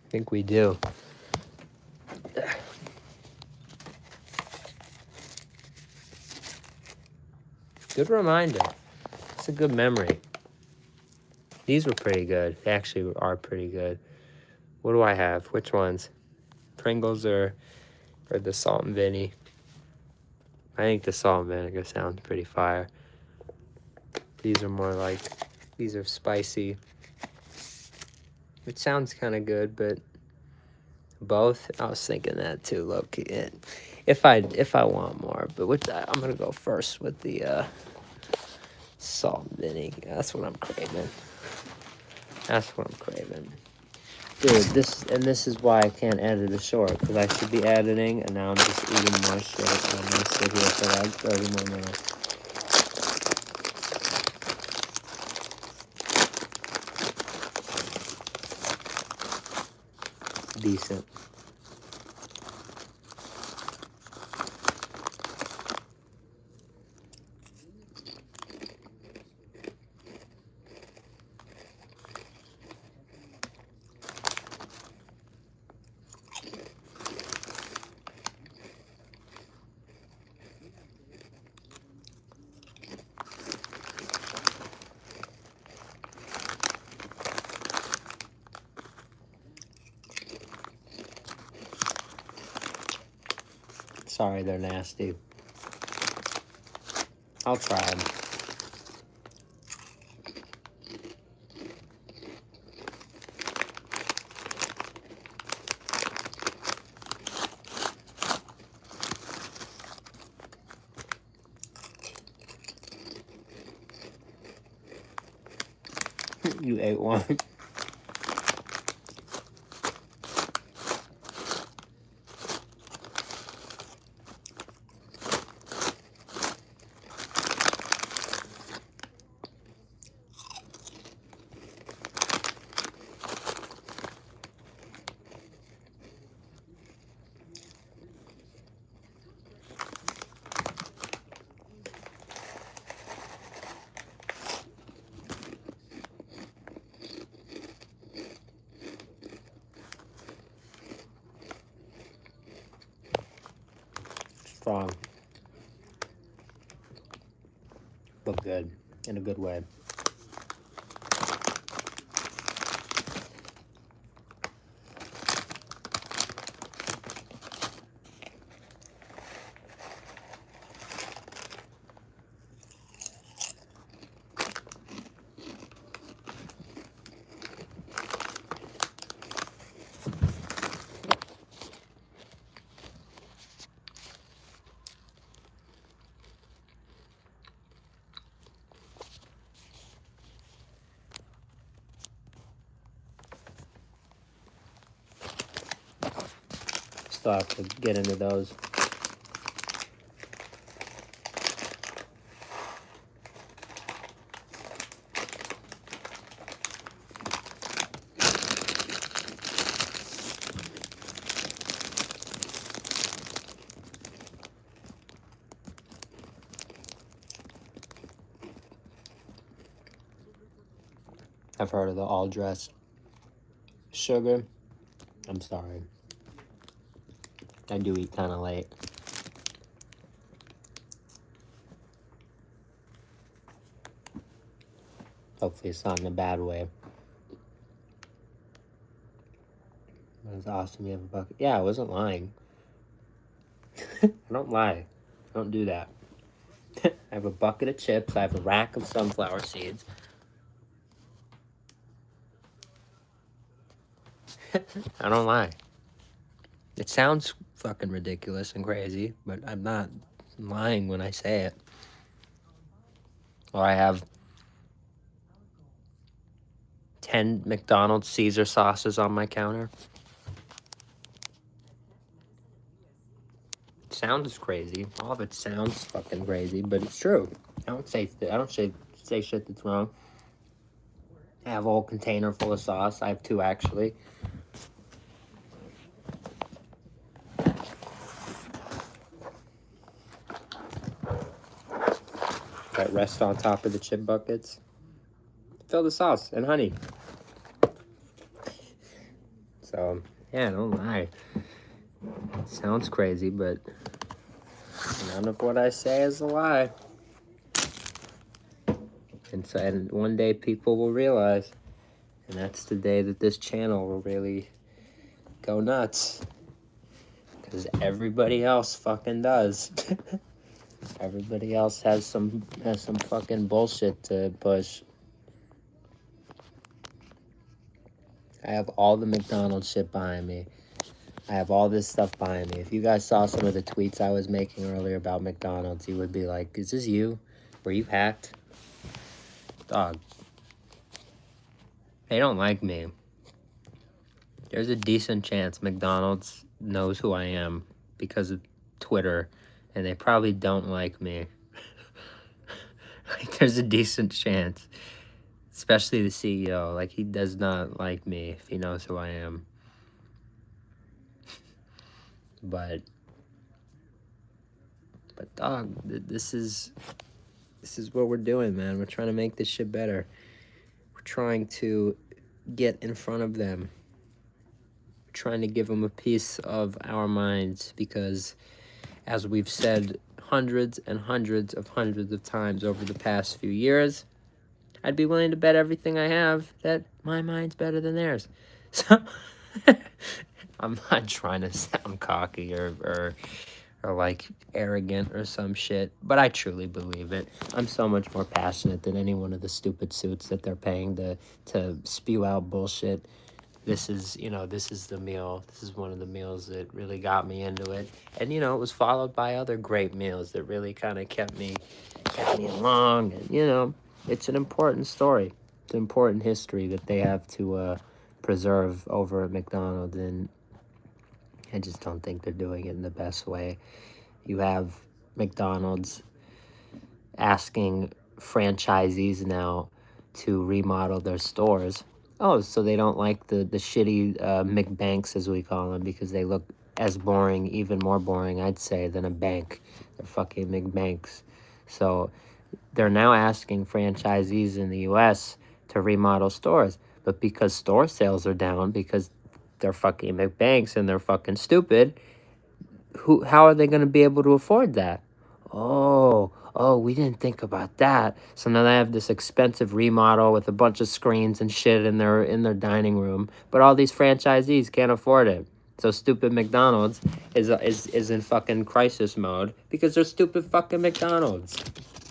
think we do. Good reminder. It's a good memory. These were pretty good. They actually are pretty good. What do I have? Which ones? Pringles or the salt and vinny? I think the salt and vinegar sounds pretty fire. These are more like, these are spicy. It sounds kind of good, but both. I was thinking that too, low-key. If I want more, but with that, I'm gonna go first with the salt and vinny. That's what I'm craving. That's what I'm craving. Dude, this is why I can't edit a short, because I should be editing, and now I'm just eating more shit, and I'm gonna sit here for like 30 more minutes. Decent. Sorry, they're nasty. I'll try them. You ate one. Strong. But good. In a good way. Still have to get into those. I've heard of the all-dressed sugar. I'm sorry. I do eat kind of late. Hopefully it's not in a bad way. It was awesome. You have a bucket. Yeah, I wasn't lying. I don't lie. I don't do that. I have a bucket of chips. I have a rack of sunflower seeds. I don't lie. It sounds fucking ridiculous and crazy, but I'm not lying when I say it. Or I have 10 McDonald's Caesar sauces on my counter. It sounds crazy. All of it sounds fucking crazy, but it's true. I don't say shit that's wrong. I have a whole container full of sauce. I have 2 actually. That rest on top of the chip buckets. Fill the sauce and honey. So, yeah, don't lie. Sounds crazy, but none of what I say is a lie. And one day people will realize, and that's the day that this channel will really go nuts. Because everybody else fucking does. Everybody else has some fucking bullshit to push. I have all the McDonald's shit behind me. I have all this stuff behind me. If you guys saw some of the tweets I was making earlier about McDonald's, you would be like, is this you? Were you hacked? Dog. They don't like me. There's a decent chance McDonald's knows who I am because of Twitter, and they probably don't like me. Like, there's a decent chance. Especially the CEO. Like, he does not like me if he knows who I am. But dog, this is what we're doing, man. We're trying to make this shit better. We're trying to get in front of them. We're trying to give them a piece of our minds because, as we've said hundreds and hundreds of times over the past few years, I'd be willing to bet everything I have that my mind's better than theirs. So I'm not trying to sound cocky or like arrogant or some shit, but I truly believe it. I'm so much more passionate than any one of the stupid suits that they're paying to spew out bullshit. This is the meal. This is one of the meals that really got me into it. And, it was followed by other great meals that really kind of kept me along. And, it's an important story. It's an important history that they have to preserve over at McDonald's. And I just don't think they're doing it in the best way. You have McDonald's asking franchisees now to remodel their stores. Oh, so they don't like the shitty McBanks, as we call them, because they look as boring, even more boring, I'd say, than a bank. They're fucking McBanks. So they're now asking franchisees in the U.S. to remodel stores. But because store sales are down, because they're fucking McBanks and they're fucking stupid, how are they going to be able to afford that? Oh, we didn't think about that. So now they have this expensive remodel with a bunch of screens and shit in their dining room, but all these franchisees can't afford it. So stupid McDonald's is in fucking crisis mode because they're stupid fucking McDonald's.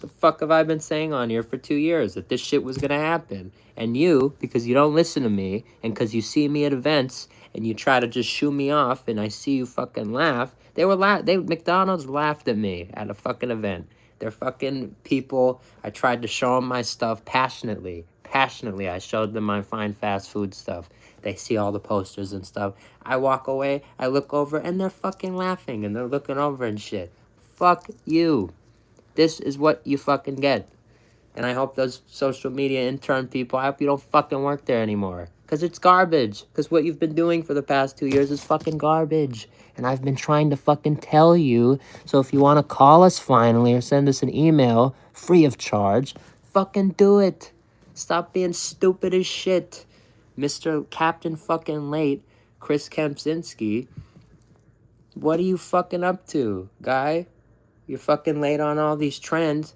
The fuck have I been saying on here for 2 years that this shit was gonna happen? And you, because you don't listen to me, and because you see me at events and you try to just shoo me off, and I see you fucking laugh. McDonald's laughed at me at a fucking event. They're fucking people. I tried to show them my stuff passionately. I showed them my fine fast food stuff. They see all the posters and stuff. I walk away, I look over, and they're fucking laughing, and they're looking over and shit. Fuck you. This is what you fucking get. And I hope those social media intern people, I hope you don't fucking work there anymore. Because it's garbage. Because what you've been doing for the past 2 years is fucking garbage. And I've been trying to fucking tell you. So if you want to call us finally or send us an email free of charge, fucking do it. Stop being stupid as shit. Mr. Captain fucking Late, Chris Kempczynski. What are you fucking up to, guy? You're fucking late on all these trends.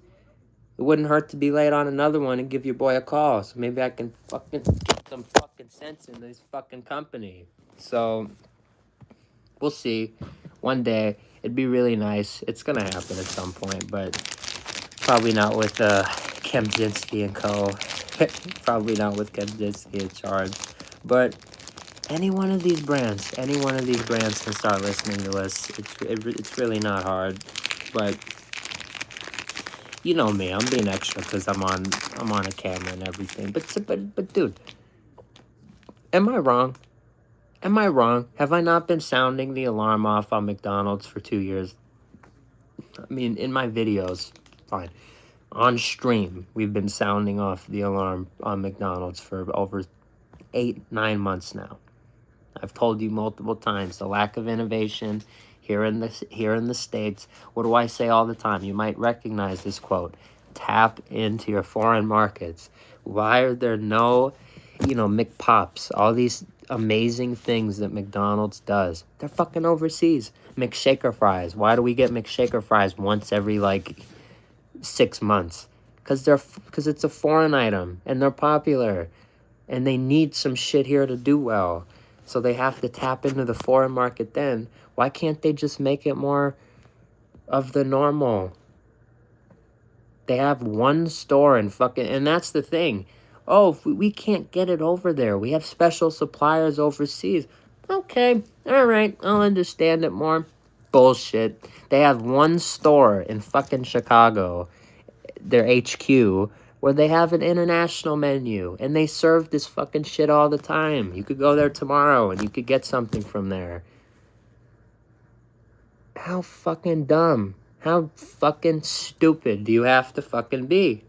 It wouldn't hurt to be late on another one and give your boy a call. So maybe I can fucking get some fucking sense in this fucking company. So we'll see. One day, it'd be really nice. It's gonna happen at some point, but probably not with Kempczynski and Co. Probably not with Kempczynski in charge. But any one of these brands can start listening to us. It's really not hard. But you know me, I'm being extra because I'm on a camera and everything. But dude, am I wrong? Am I wrong? Have I not been sounding the alarm off on McDonald's for 2 years? I mean, in my videos, fine. On stream, we've been sounding off the alarm on McDonald's for over 8-9 months now. I've told you multiple times the lack of innovation here in the States. What do I say all the time? You might recognize this quote: tap into your foreign markets. Why are there no, McPops, all these amazing things that McDonald's does? They're fucking overseas. McShaker fries. Why do we get McShaker fries once every 6 months? Because it's a foreign item and they're popular and they need some shit here to do well. So they have to tap into the foreign market then. Why can't they just make it more of the normal? They have one store and that's the thing. Oh, if we can't get it over there. We have special suppliers overseas. Okay, all right, I'll understand it more. Bullshit. They have one store in fucking Chicago, their HQ, where they have an international menu, and they serve this fucking shit all the time. You could go there tomorrow, and you could get something from there. How fucking dumb, how fucking stupid do you have to fucking be?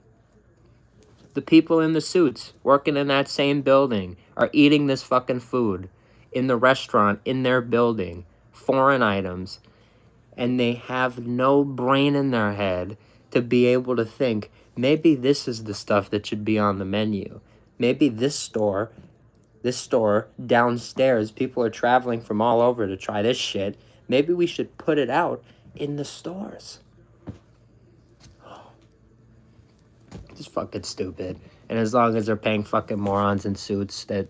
The people in the suits working in that same building are eating this fucking food in the restaurant in their building, foreign items, and they have no brain in their head to be able to think, maybe this is the stuff that should be on the menu. Maybe this store downstairs, people are traveling from all over to try this shit. Maybe we should put it out in the stores. It's fucking stupid. And as long as they're paying fucking morons in suits that,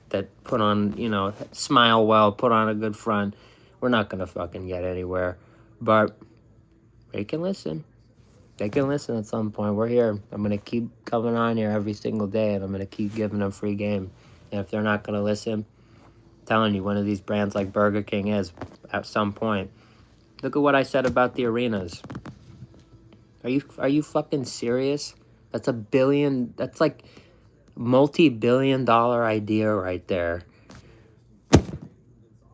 that put on, smile well, put on a good front, we're not gonna fucking get anywhere. But they can listen. They can listen at some point. We're here. I'm going to keep coming on here every single day, and I'm going to keep giving them free game. And if they're not going to listen, I'm telling you, one of these brands like Burger King is at some point. Look at what I said about the arenas. Are you fucking serious? That's like multi-billion-dollar idea right there.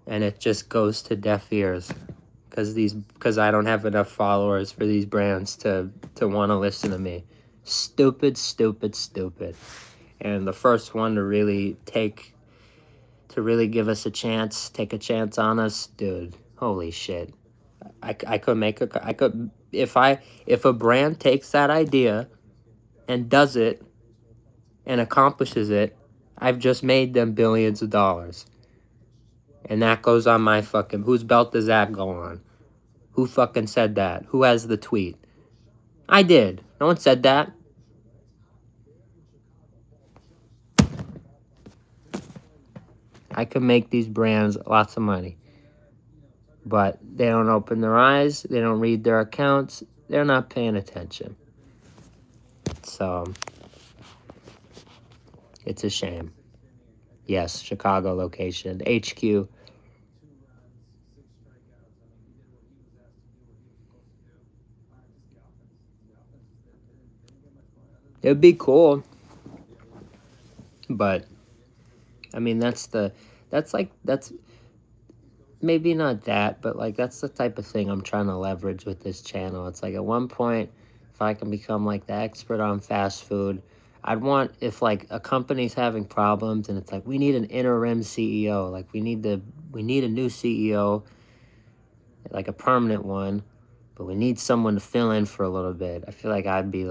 And it just goes to deaf ears. Because I don't have enough followers for these brands to want to listen to me. Stupid, stupid, stupid. And the first one to really give us a chance, take a chance on us, dude, holy shit. I could if a brand takes that idea and does it and accomplishes it, I've just made them billions of dollars. And that goes on my fucking... Whose belt does that go on? Who fucking said that? Who has the tweet? I did. No one said that. I could make these brands lots of money. But they don't open their eyes. They don't read their accounts. They're not paying attention. So, it's a shame. Yes, Chicago location. HQ. It'd be cool. But, I mean, that's maybe not that, but that's the type of thing I'm trying to leverage with this channel. It's at one point, if I can become the expert on fast food, I'd want, if a company's having problems and it's we need an interim CEO, we need a new CEO, a permanent one, but we need someone to fill in for a little bit. I feel I'd be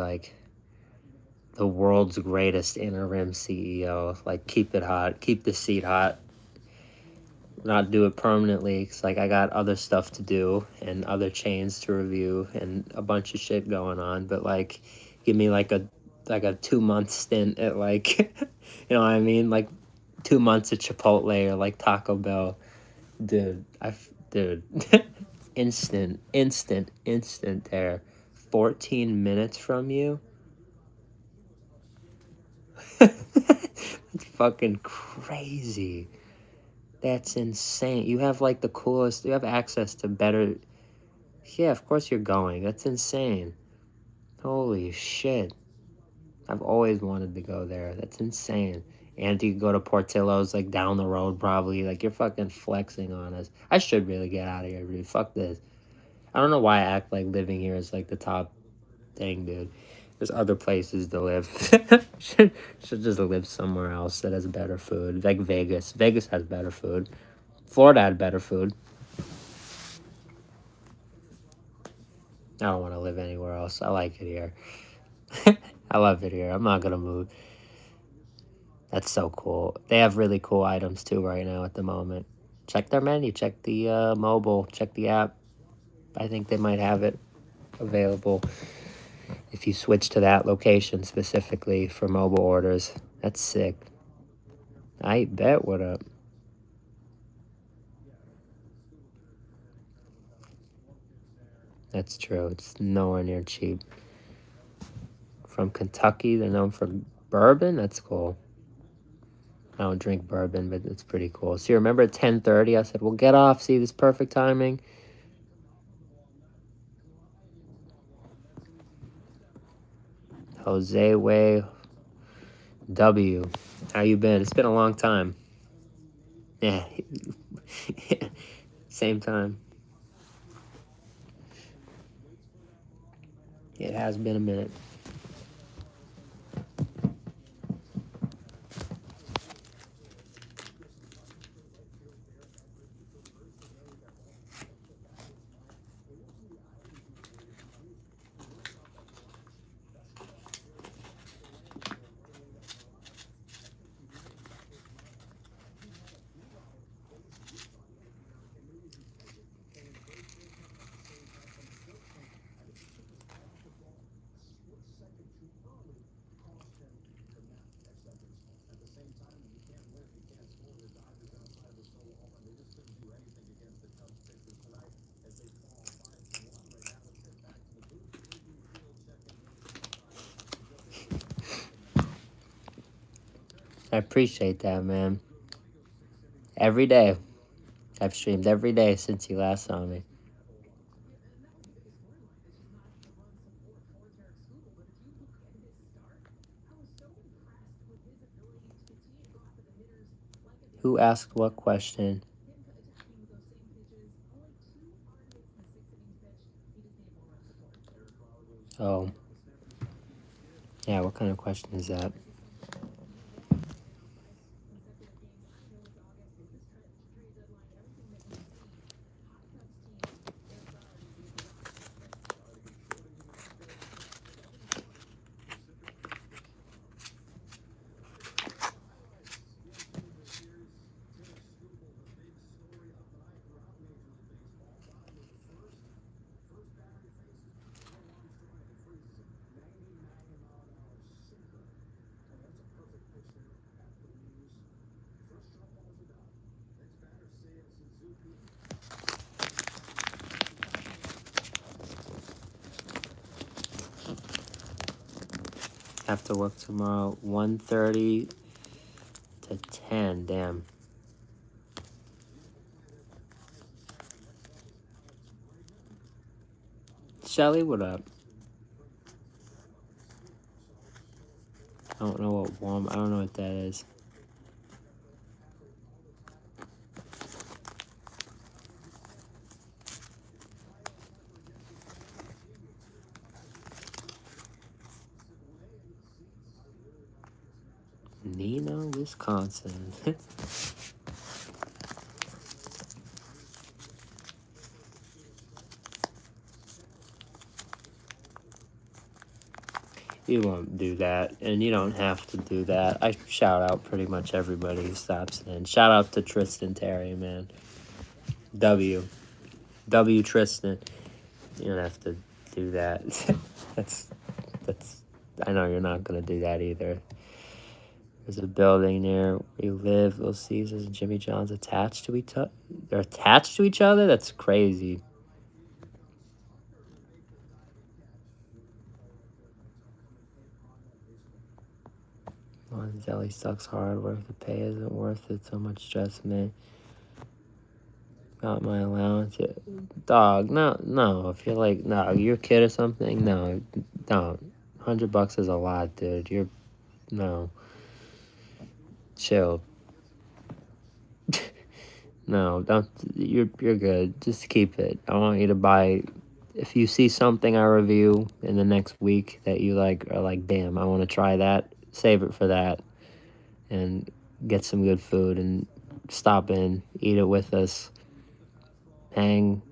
the world's greatest interim CEO. Keep it hot, keep the seat hot. not do it permanently, because like I got other stuff to do and other chains to review and a bunch of shit going on. But like, give me like a 2 month stint at like, you know what I mean? Like 2 months at Chipotle or like Taco Bell, dude. Dude, instant there. 14 minutes from you. That's fucking crazy. That's insane. You have like the coolest, you have access to better. Yeah, of course you're going. That's insane. Holy shit. I've always wanted to go there. That's insane. And you could go to Portillo's like down the road probably. Like you're fucking flexing on us. I should really get out of here, dude. Fuck this. I don't know why I act like living here is like the top thing, dude. There's other places to live. should just live somewhere else that has better food. Like Vegas. Vegas has better food. Florida had better food. I don't want to live anywhere else. I like it here. I love it here. I'm not gonna move. That's so cool. They have really cool items too right now at the moment. Check their menu. Check the mobile. Check the app. I think they might have it available if you switch to that location specifically for mobile orders. That's sick. I bet. What up? That's true. It's nowhere near cheap. From Kentucky, they're known for bourbon. That's cool. I don't drink bourbon, but it's pretty cool. So you remember at 10:30, I said, well, get off. See, this perfect timing. Jose Way W. How you been? It's been a long time. Yeah. Same time. It has been a minute. I appreciate that, man. Every day. I've streamed every day since you last saw me. Who asked what question? Oh. Yeah, what kind of question is that? Have to work tomorrow, 1:30 to 10. Damn. Shelly, what up? I don't know what warm. I don't know what that is. Neenah, Wisconsin. You won't do that, and you don't have to do that. I shout out pretty much everybody who stops in. Shout out to Tristan Terry, man. W. W Tristan. You don't have to do that. that's that's I know you're not gonna do that either. There's a building near where you live. Little Caesars and Jimmy John's attached to each other. They're attached to each other? That's crazy. Well, the deli sucks hard. Work the pay isn't worth it. So much stress, man. Got my allowance. Dog, no. If you're like, no, you're a kid or something, no, don't. $100 is a lot, dude. No. Chill. No, don't. You're good. Just keep it. I want you to buy. If you see something I review in the next week that you like, are like, damn, I want to try that. Save it for that, and get some good food and stop in, eat it with us, hang.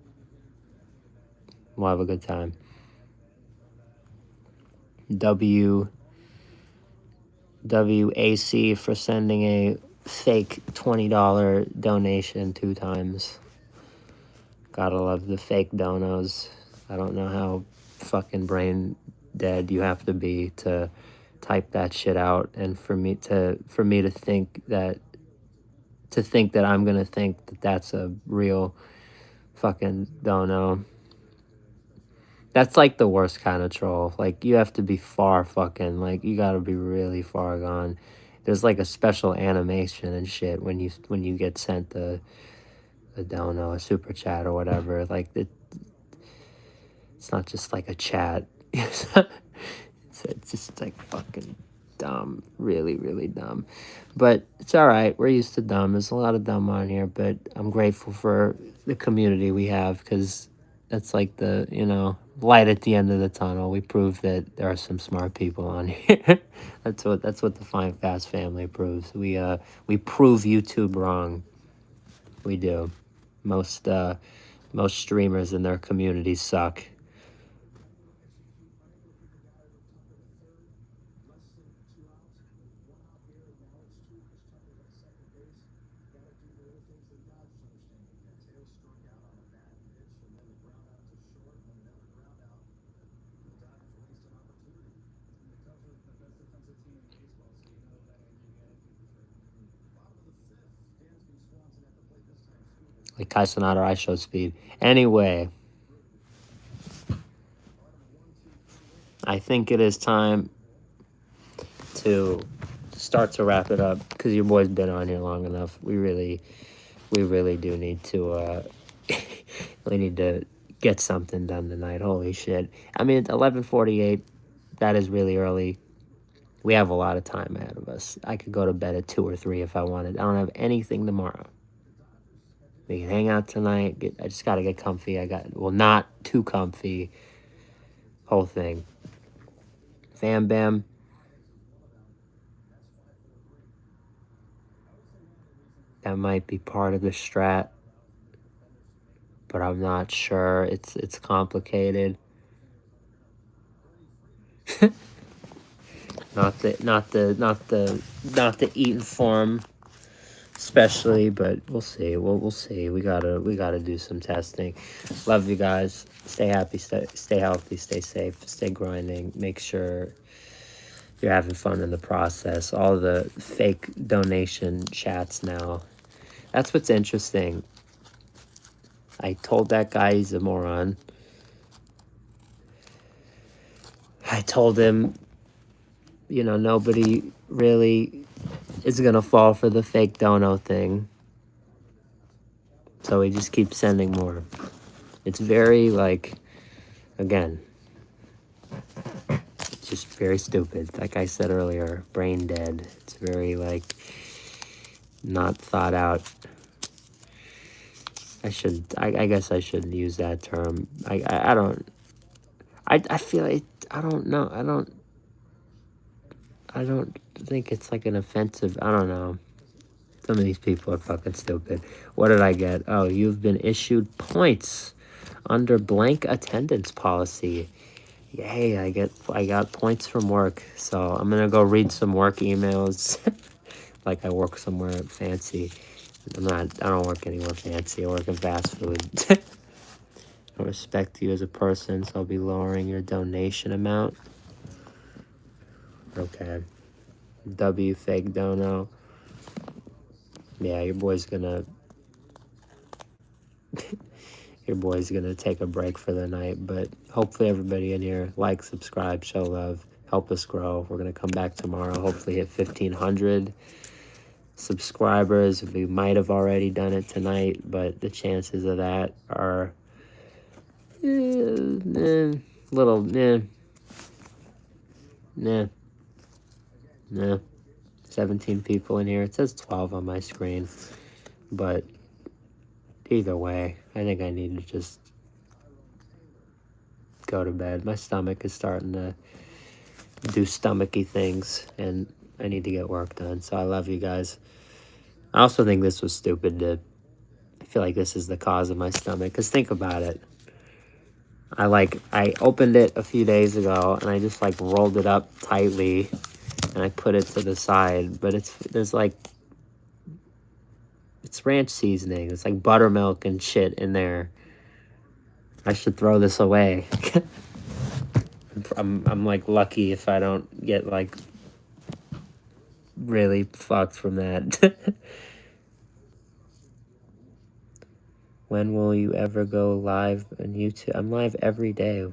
We'll have a good time. WAC for sending a fake $20 donation 2 times. Gotta love the fake donos. I don't know how fucking brain dead you have to be to type that shit out, and for me to think that I'm gonna think that that's a real fucking dono. That's like the worst kind of troll. Like, you have to be far fucking, like, you gotta be really far gone. There's like a special animation and shit when you get sent a dono, a super chat or whatever. Like, it's not just like a chat. It's just like fucking dumb. Really, really dumb. But it's alright. We're used to dumb. There's a lot of dumb on here, but I'm grateful for the community we have, because that's like the, light at the end of the tunnel. We prove that there are some smart people on here. That's what the Fine Fast family proves. We prove YouTube wrong. We do. Most streamers in their community suck. Like Kai Sonata, I show speed. Anyway, I think it is time to start to wrap it up, because your boy's been on here long enough. We really do need to we need to get something done tonight. Holy shit. I mean, it's 11:48. That is really early. We have a lot of time ahead of us. I could go to bed at 2 or 3 if I wanted. I don't have anything tomorrow. We can hang out tonight. I just got to get comfy. Not too comfy. Whole thing. Fam Bam. That might be part of the strat, but I'm not sure. It's complicated. not the eating farm especially, but we'll see. We'll see. We gotta do some testing. Love you guys. Stay happy, stay healthy, stay safe, stay grinding. Make sure you're having fun in the process. All the fake donation chats now. That's what's interesting. I told that guy he's a moron. I told him, nobody really is going to fall for the fake dono thing. So he just keeps sending more. It's very, again, it's just very stupid. Like I said earlier, brain dead. It's very, not thought out. I guess I shouldn't use that term. I feel like, I don't know. I don't think it's like an offensive, I don't know. Some of these people are fucking stupid. What did I get? Oh, you've been issued points under blank attendance policy. Yay, I got points from work. So I'm gonna go read some work emails. Like I work somewhere fancy. I don't work anywhere fancy. I work in fast food. I respect you as a person, so I'll be lowering your donation amount. Okay. W fake dono. Yeah, your boy's gonna take a break for the night, but hopefully everybody in here like, subscribe, show love, help us grow. We're gonna come back tomorrow, hopefully hit 1,500 subscribers. We might have already done it tonight, but the chances of that are little nah. 17 people in here. It says 12 on my screen, but either way, I think I need to just go to bed. My stomach is starting to do stomachy things, and I need to get work done. So I love you guys. I also think this was stupid I feel like this is the cause of my stomach, because think about it. I opened it a few days ago, and I just like rolled it up tightly, and I put it to the side, but it's ranch seasoning. It's like buttermilk and shit in there. I should throw this away. I'm like lucky if I don't get like really fucked from that. When will you ever go live on YouTube? I'm live every day.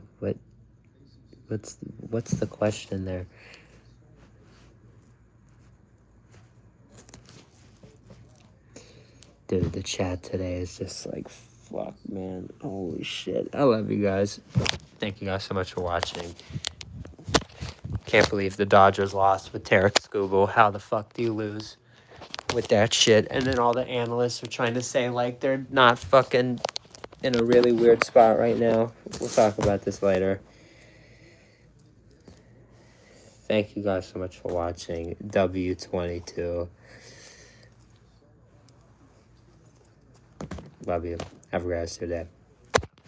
What's the question there? Dude, the chat today is just like, fuck, man. Holy shit. I love you guys. Thank you guys so much for watching. Can't believe the Dodgers lost with Tarek Skubal. How the fuck do you lose with that shit? And then all the analysts are trying to say, like, they're not fucking in a really weird spot right now. We'll talk about this later. Thank you guys so much for watching. W22. Love you. Have a great rest of your day.